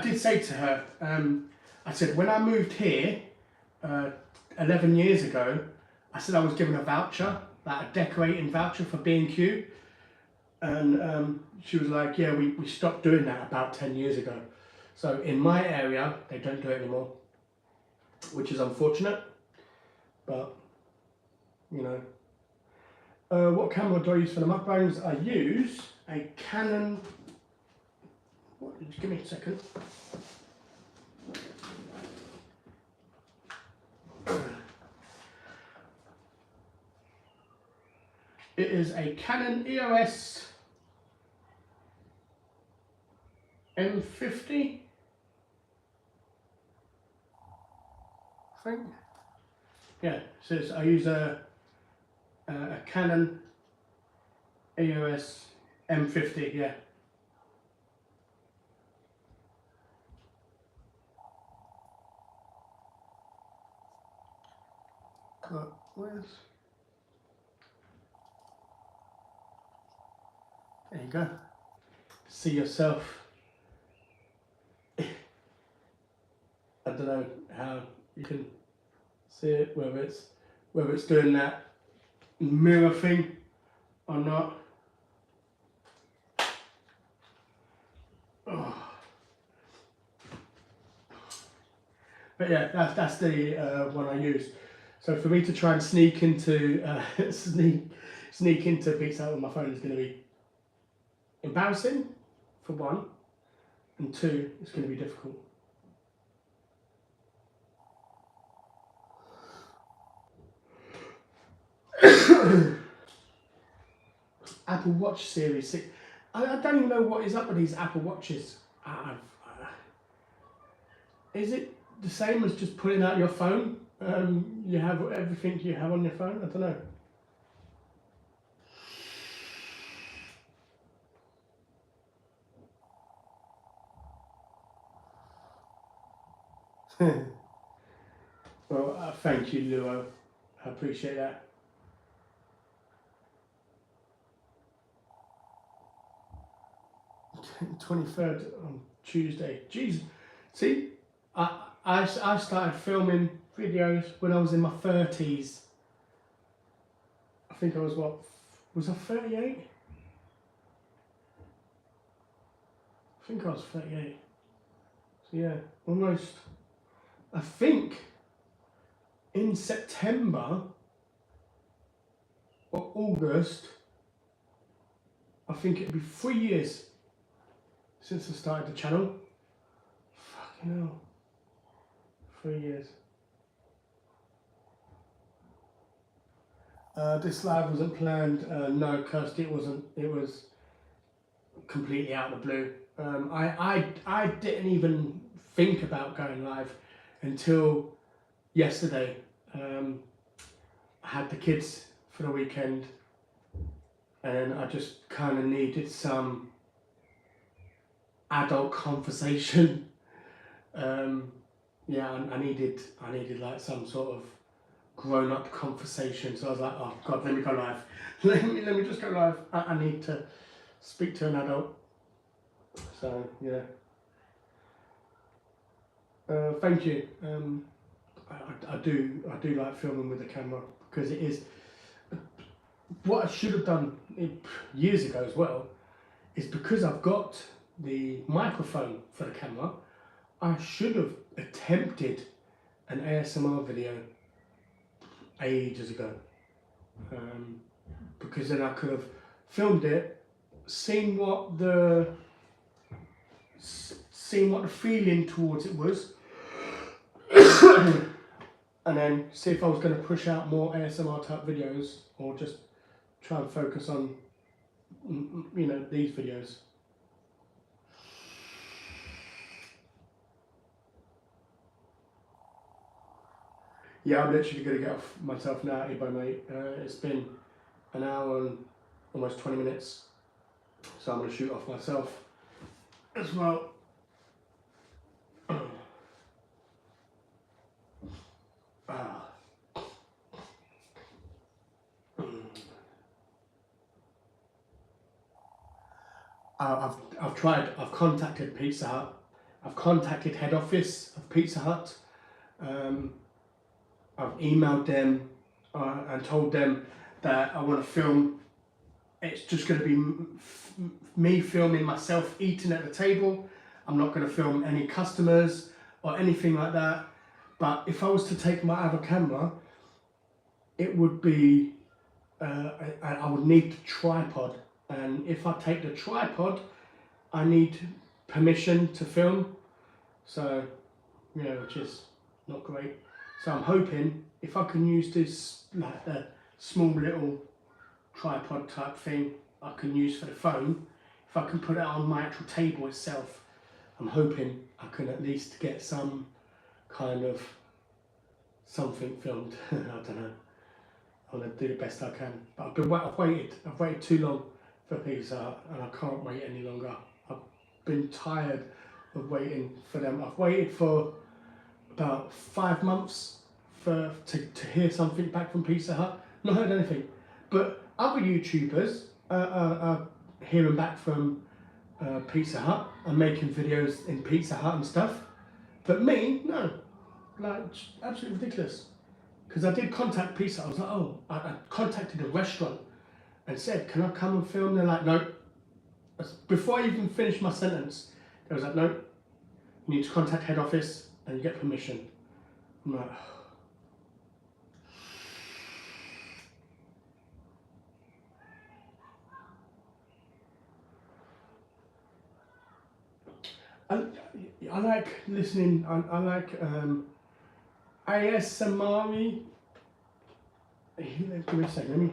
did say to her, I said, when I moved here 11 years ago, I said I was given a voucher, like a decorating voucher for B&Q. And she was like, yeah, we stopped doing that about 10 years ago. So in my area, they don't do it anymore, which is unfortunate, but you know. What camera do I use for the mukbangs? I use a Canon, just give me a second. It is a Canon EOS M50, I think. Yeah, it says I use a Canon EOS M50, yeah. Where's... There you go. See yourself. I don't know how you can see it, whether it's doing that mirror thing or not. Oh. But yeah, that's the one I use. So for me to try and sneak into sneak into Beats Out with my phone is going to be embarrassing, for one, and two, it's going to be difficult. Apple Watch Series 6. I don't even know what is up with these Apple Watches. Is it the same as just pulling out your phone? You have everything you have on your phone? I don't know. Well, thank you, Luo. I appreciate that. – 23rd on Tuesday. Jeez. See, I started filming videos when I was in my 30s. I think I was what? Was I 38? I think I was 38. So yeah, almost. I think in September or August, I think it'll be 3 years since I started the channel. Fucking hell. 3 years. This live wasn't planned. No, Kirsty, it wasn't. It was completely out of the blue. I didn't even think about going live until yesterday. I had the kids for the weekend, and I just kind of needed some adult conversation. Yeah, I needed like some sort of grown-up conversation. So I was like, oh God, let me go live. let me just go live. I need to speak to an adult. So yeah. Thank you. I do like filming with the camera because it is what I should have done years ago as well. Is because I've got the microphone for the camera, I should have attempted an ASMR video ages ago, because then I could have filmed it, seen what the feeling towards it was, and then see if I was going to push out more ASMR type videos or just try and focus on, you know, these videos. Yeah, I'm literally going to get off myself now, Ebo, mate. It's been an hour and almost 20 minutes. So I'm going to shoot off myself as well. I've contacted Pizza Hut. I've contacted head office of Pizza Hut. I've emailed them and told them that I want to film. It's just going to be me filming myself eating at the table. I'm not going to film any customers or anything like that. But if I was to take my other camera, it would be, I would need the tripod. And if I take the tripod, I need permission to film. So, you know, which is not great. So I'm hoping if I can use this, like a small little tripod type thing I can use for the phone, if I can put it on my actual table itself, I'm hoping I can at least get some kind of something filmed. I don't know. I'm going to do the best I can. But I've waited too long for Pizza Hut and I can't wait any longer. I've been tired of waiting for them. I've waited for about 5 months to hear something back from Pizza Hut. Not heard anything. But other YouTubers are hearing back from Pizza Hut and making videos in Pizza Hut and stuff. But me, no. Like, absolutely ridiculous. Because I did contact Pizza Hut. I was like, oh, I contacted a restaurant and said, can I come and film? They're like, no. Before I even finished my sentence, they was like, no, you need to contact head office and you get permission. I'm like, I like listening. I like ASMR. Give me a second. Let me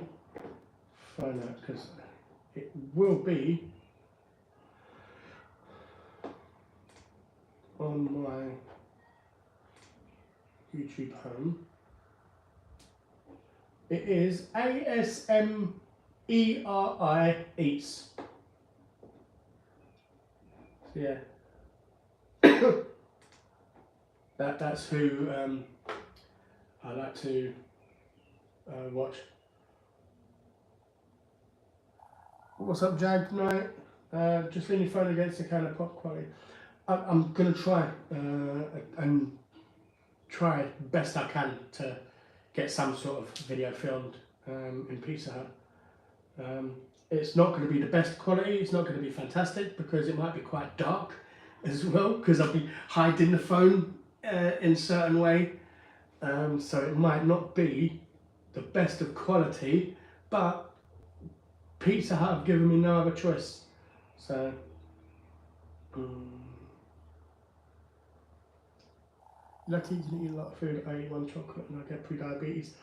find out because it will be on my YouTube home. It is ASMERI Eats. So yeah. That's who I like to watch. What's up, Jag? Tonight? Just lean your phone against the kind of pop quality. I'm gonna try and try best I can to get some sort of video filmed in Pizza Hut. It's not going to be the best quality. It's not going to be fantastic because it might be quite dark as well because I'll be hiding the phone in a certain way, so it might not be the best of quality, but Pizza Hut have given me no other choice. So lucky you can eat a lot of food. I eat one chocolate and I get pre-diabetes.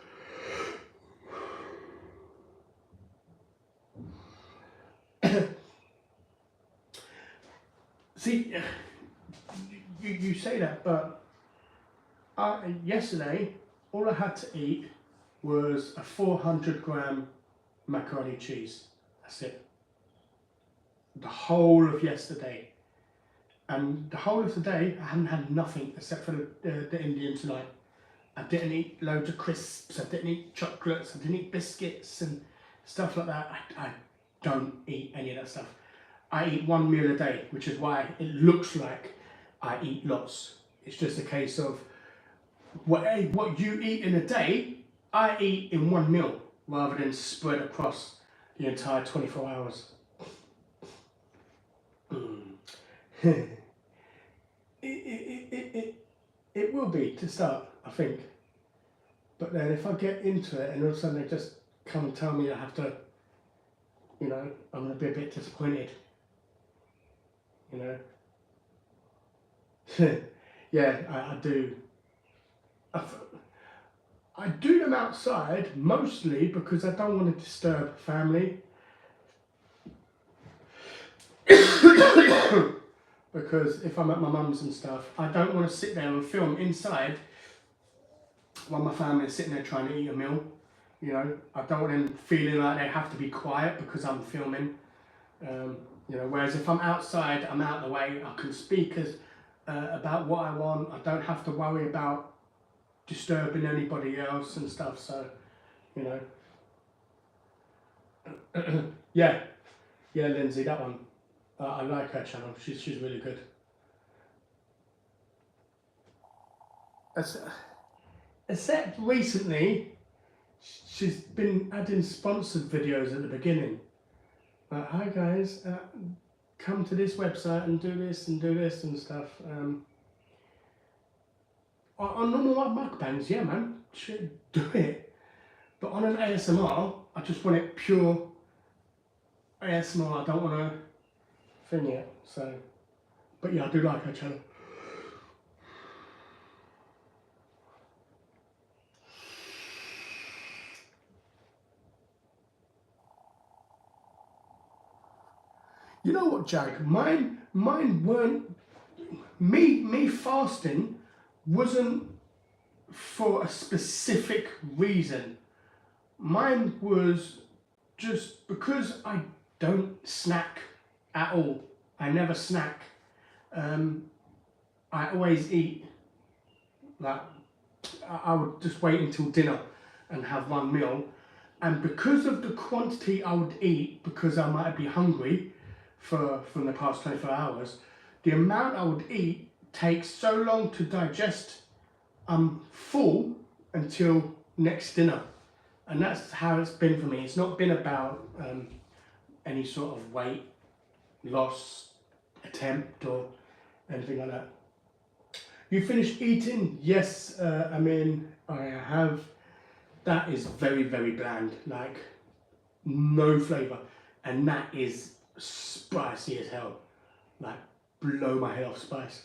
See, you say that, but yesterday all I had to eat was a 400-gram macaroni cheese. That's it. The whole of yesterday. And the whole of the day, I hadn't had nothing except for the Indian tonight. I didn't eat loads of crisps, I didn't eat chocolates, I didn't eat biscuits and stuff like that. I don't eat any of that stuff. I eat one meal a day, which is why it looks like I eat lots. It's just a case of what you eat in a day, I eat in one meal, rather than spread across the entire 24 hours. It will be to start, I think. But then if I get into it and all of a sudden they just come and tell me I have to, you know, I'm going to be a bit disappointed. You know? Yeah, I do. I do them outside mostly because I don't want to disturb family. Because if I'm at my mum's and stuff, I don't want to sit there and film inside while my family is sitting there trying to eat a meal. You know, I don't want them feeling like they have to be quiet because I'm filming. You know, whereas if I'm outside, I'm out of the way, I can speak about what I want. I don't have to worry about disturbing anybody else and stuff. So, you know, yeah, Lindsay, that one. I like her channel. She's really good. Except recently, she's been adding sponsored videos at the beginning. Like, hi guys, come to this website and do this and stuff. On normal mukbangs, yeah man, should do it. But on an ASMR, I just want it pure ASMR. I don't want to thing it. So, but yeah, I do like her channel. You know what, Jag? Mine weren't. Me fasting wasn't for a specific reason. Mine was just because I don't snack at all. I never snack. I always eat. Like, I would just wait until dinner and have one meal. And because of the quantity I would eat, because I might be hungry from the past 24 hours, the amount I would eat takes so long to digest. I'm full until next dinner. And that's how it's been for me. It's not been about any sort of weight loss attempt or anything like that. You finished eating? Yes, I mean, I have. That is very, very bland, like no flavour. And that is spicy as hell. Like, blow my head off spice.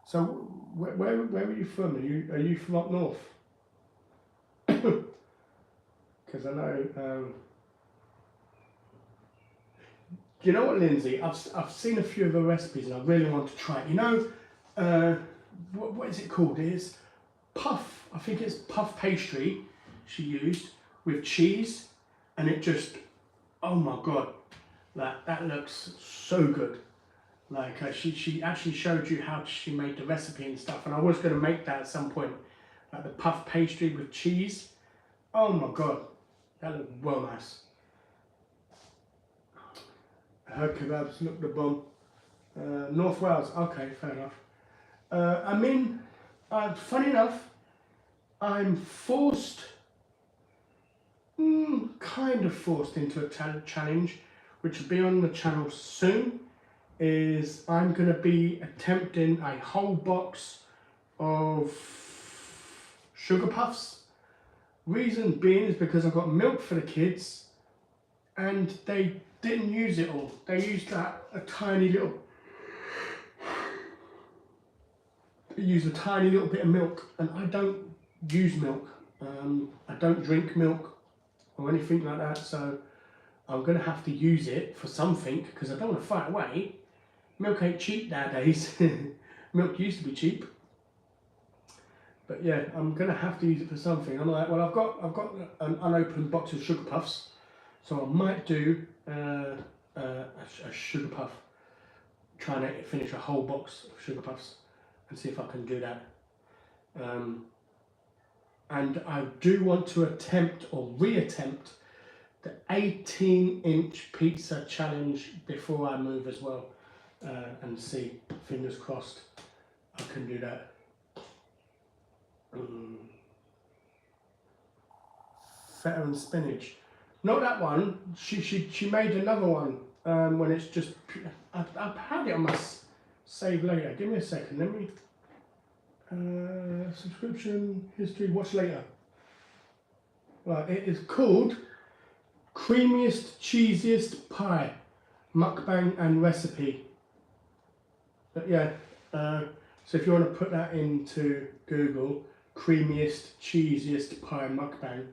So, where are you from? Are you from up north? Because I know. You know what, Lindsay? I've seen a few of her recipes and I really want to try it. You know, what is it called? It's puff. I think it's puff pastry she used with cheese, and it just, oh my god, that looks so good. Like she actually showed you how she made the recipe and stuff, and I was going to make that at some point, like the puff pastry with cheese. Oh my god, that looked well nice. Her kebabs look the bomb. North Wales, okay, fair enough. I mean, funny enough, I'm forced, kind of forced into a challenge, which will be on the channel soon. Is I'm going to be attempting a whole box of sugar puffs. Reason being is because I've got milk for the kids and they didn't use it all. They used a tiny little bit of milk, and I don't use milk. I don't drink milk or anything like that, so I'm going to have to use it for something because I don't want to throw it away. Milk ain't cheap nowadays. Milk used to be cheap. But yeah, I'm going to have to use it for something. I'm like, well, I've got an unopened box of sugar puffs, so I might do a sugar puff, trying to finish a whole box of sugar puffs and see if I can do that. And I do want to attempt or reattempt the 18-inch pizza challenge before I move as well, and see, fingers crossed, I can do that. Feta and spinach. Not that one. She made another one when it's just. I've had it on my save later. Give me a second. Let me. Subscription history. Watch later. Right. It is called Creamiest Cheesiest Pie, Mukbang and Recipe. But yeah. So if you want to put that into Google, creamiest, cheesiest pie mukbang,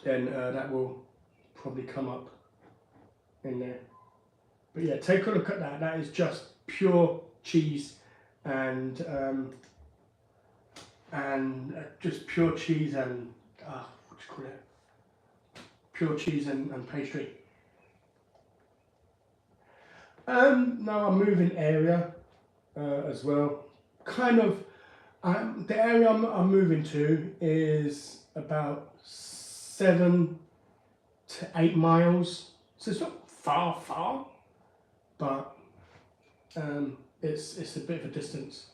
then that will probably come up in there. But yeah, take a look at that. That is just pure cheese and just pure cheese and what do you call it? Pure cheese and pastry. Now I'm moving area as well. Kind of, the area I'm moving to is about 7 to 8 miles. So it's not far, but it's a bit of a distance.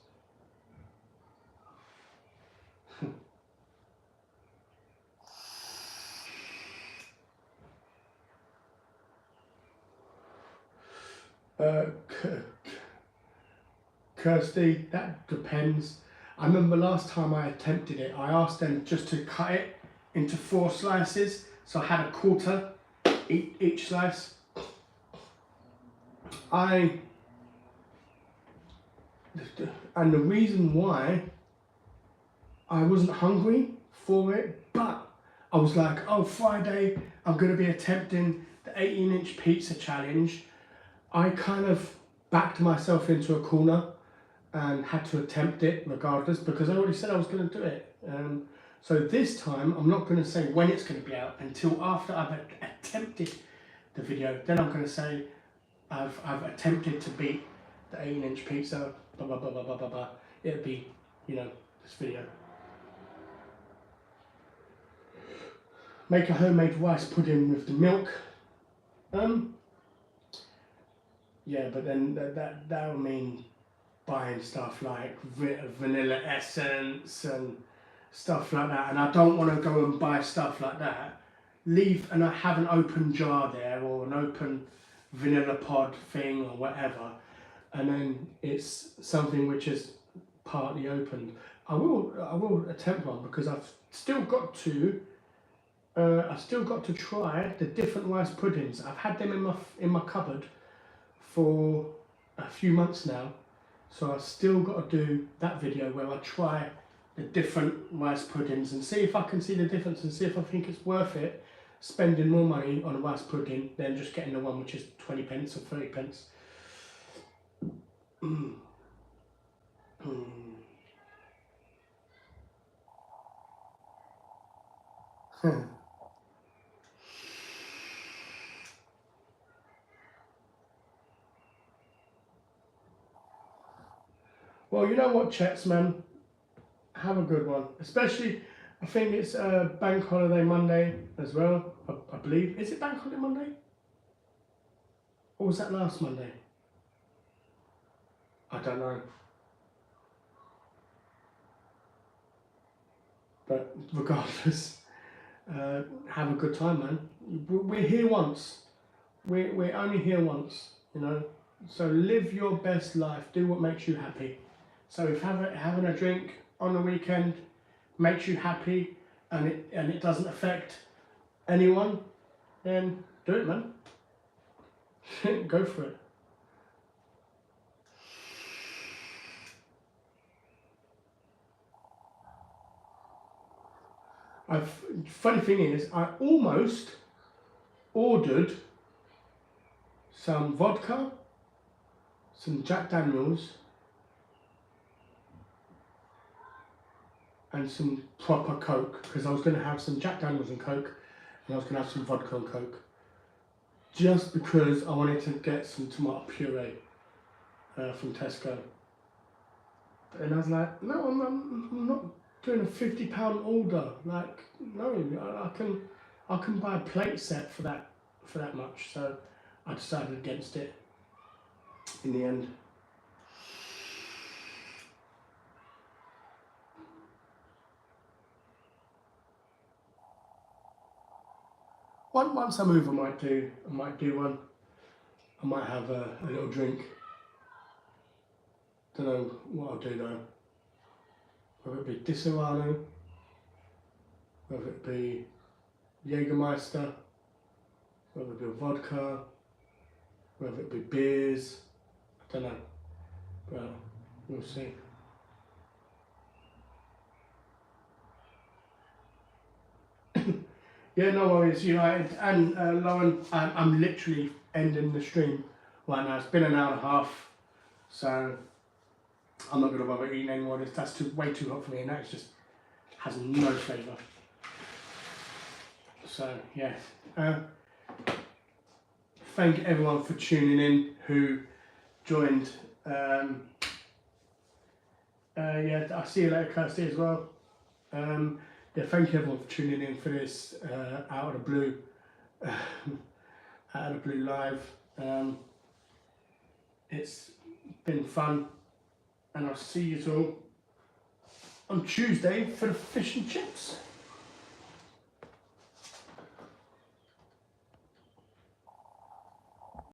Kirsty, that depends. I remember last time I attempted it, I asked them just to cut it into 4 slices, so I had a quarter each slice. And the reason why I wasn't hungry for it, but I was like, oh, Friday I'm going to be attempting the 18-inch pizza challenge. I kind of backed myself into a corner and had to attempt it regardless, because I already said I was going to do it. So this time I'm not going to say when it's going to be out until after I've attempted the video. Then I'm going to say I've attempted to beat the 18-inch pizza, blah blah blah blah blah blah blah. It'll be, you know, this video. Make a homemade rice pudding with the milk. Yeah, but then that would mean buying stuff like vanilla essence and stuff like that, and I don't want to go and buy stuff like that, leave and I have an open jar there or an open vanilla pod thing or whatever, and then it's something which is partly opened. I will attempt one, because I've still got to try the different rice puddings. I've had them in my cupboard for a few months now, so I've still got to do that video where I try the different rice puddings and see if I can see the difference and see if I think it's worth it spending more money on a rice pudding than just getting the one which is 20 pence or 30 pence. Well, you know what, Chets, man? Have a good one. Especially, I think it's Bank Holiday Monday as well, I believe. Is it Bank Holiday Monday? Or was that last Monday? I don't know. But regardless, have a good time, man. We're here once. We're only here once, you know. So live your best life. Do what makes you happy. So if having a drink on the weekend makes you happy and it doesn't affect anyone, then do it, man. Go for it. Funny thing is, I almost ordered some vodka, some Jack Daniels, and some proper Coke, because I was going to have some Jack Daniels and Coke, and I was going to have some vodka and Coke, just because I wanted to get some tomato puree from Tesco. And I was like, no, I'm not doing a £50 order. Like, no, I can buy a plate set for that much. So I decided against it in the end. Once I move, I might do one. I might have a little drink. Don't know what I'll do though. Whether it be Disaronno, whether it be Jägermeister, whether it be vodka, whether it be beers. I don't know, but we'll see. Yeah, no worries. And Lauren, I'm literally ending the stream right now. It's been an hour and a half, so I'm not going to bother eating anymore. That's way too hot for me, and that just has no flavour. So yeah, thank everyone for tuning in who joined. Yeah, I'll see you later, Kirsty, as well. Yeah, thank you everyone for tuning in for this out of the blue, out of the blue live. It's been fun, and I'll see you all on Tuesday for the fish and chips.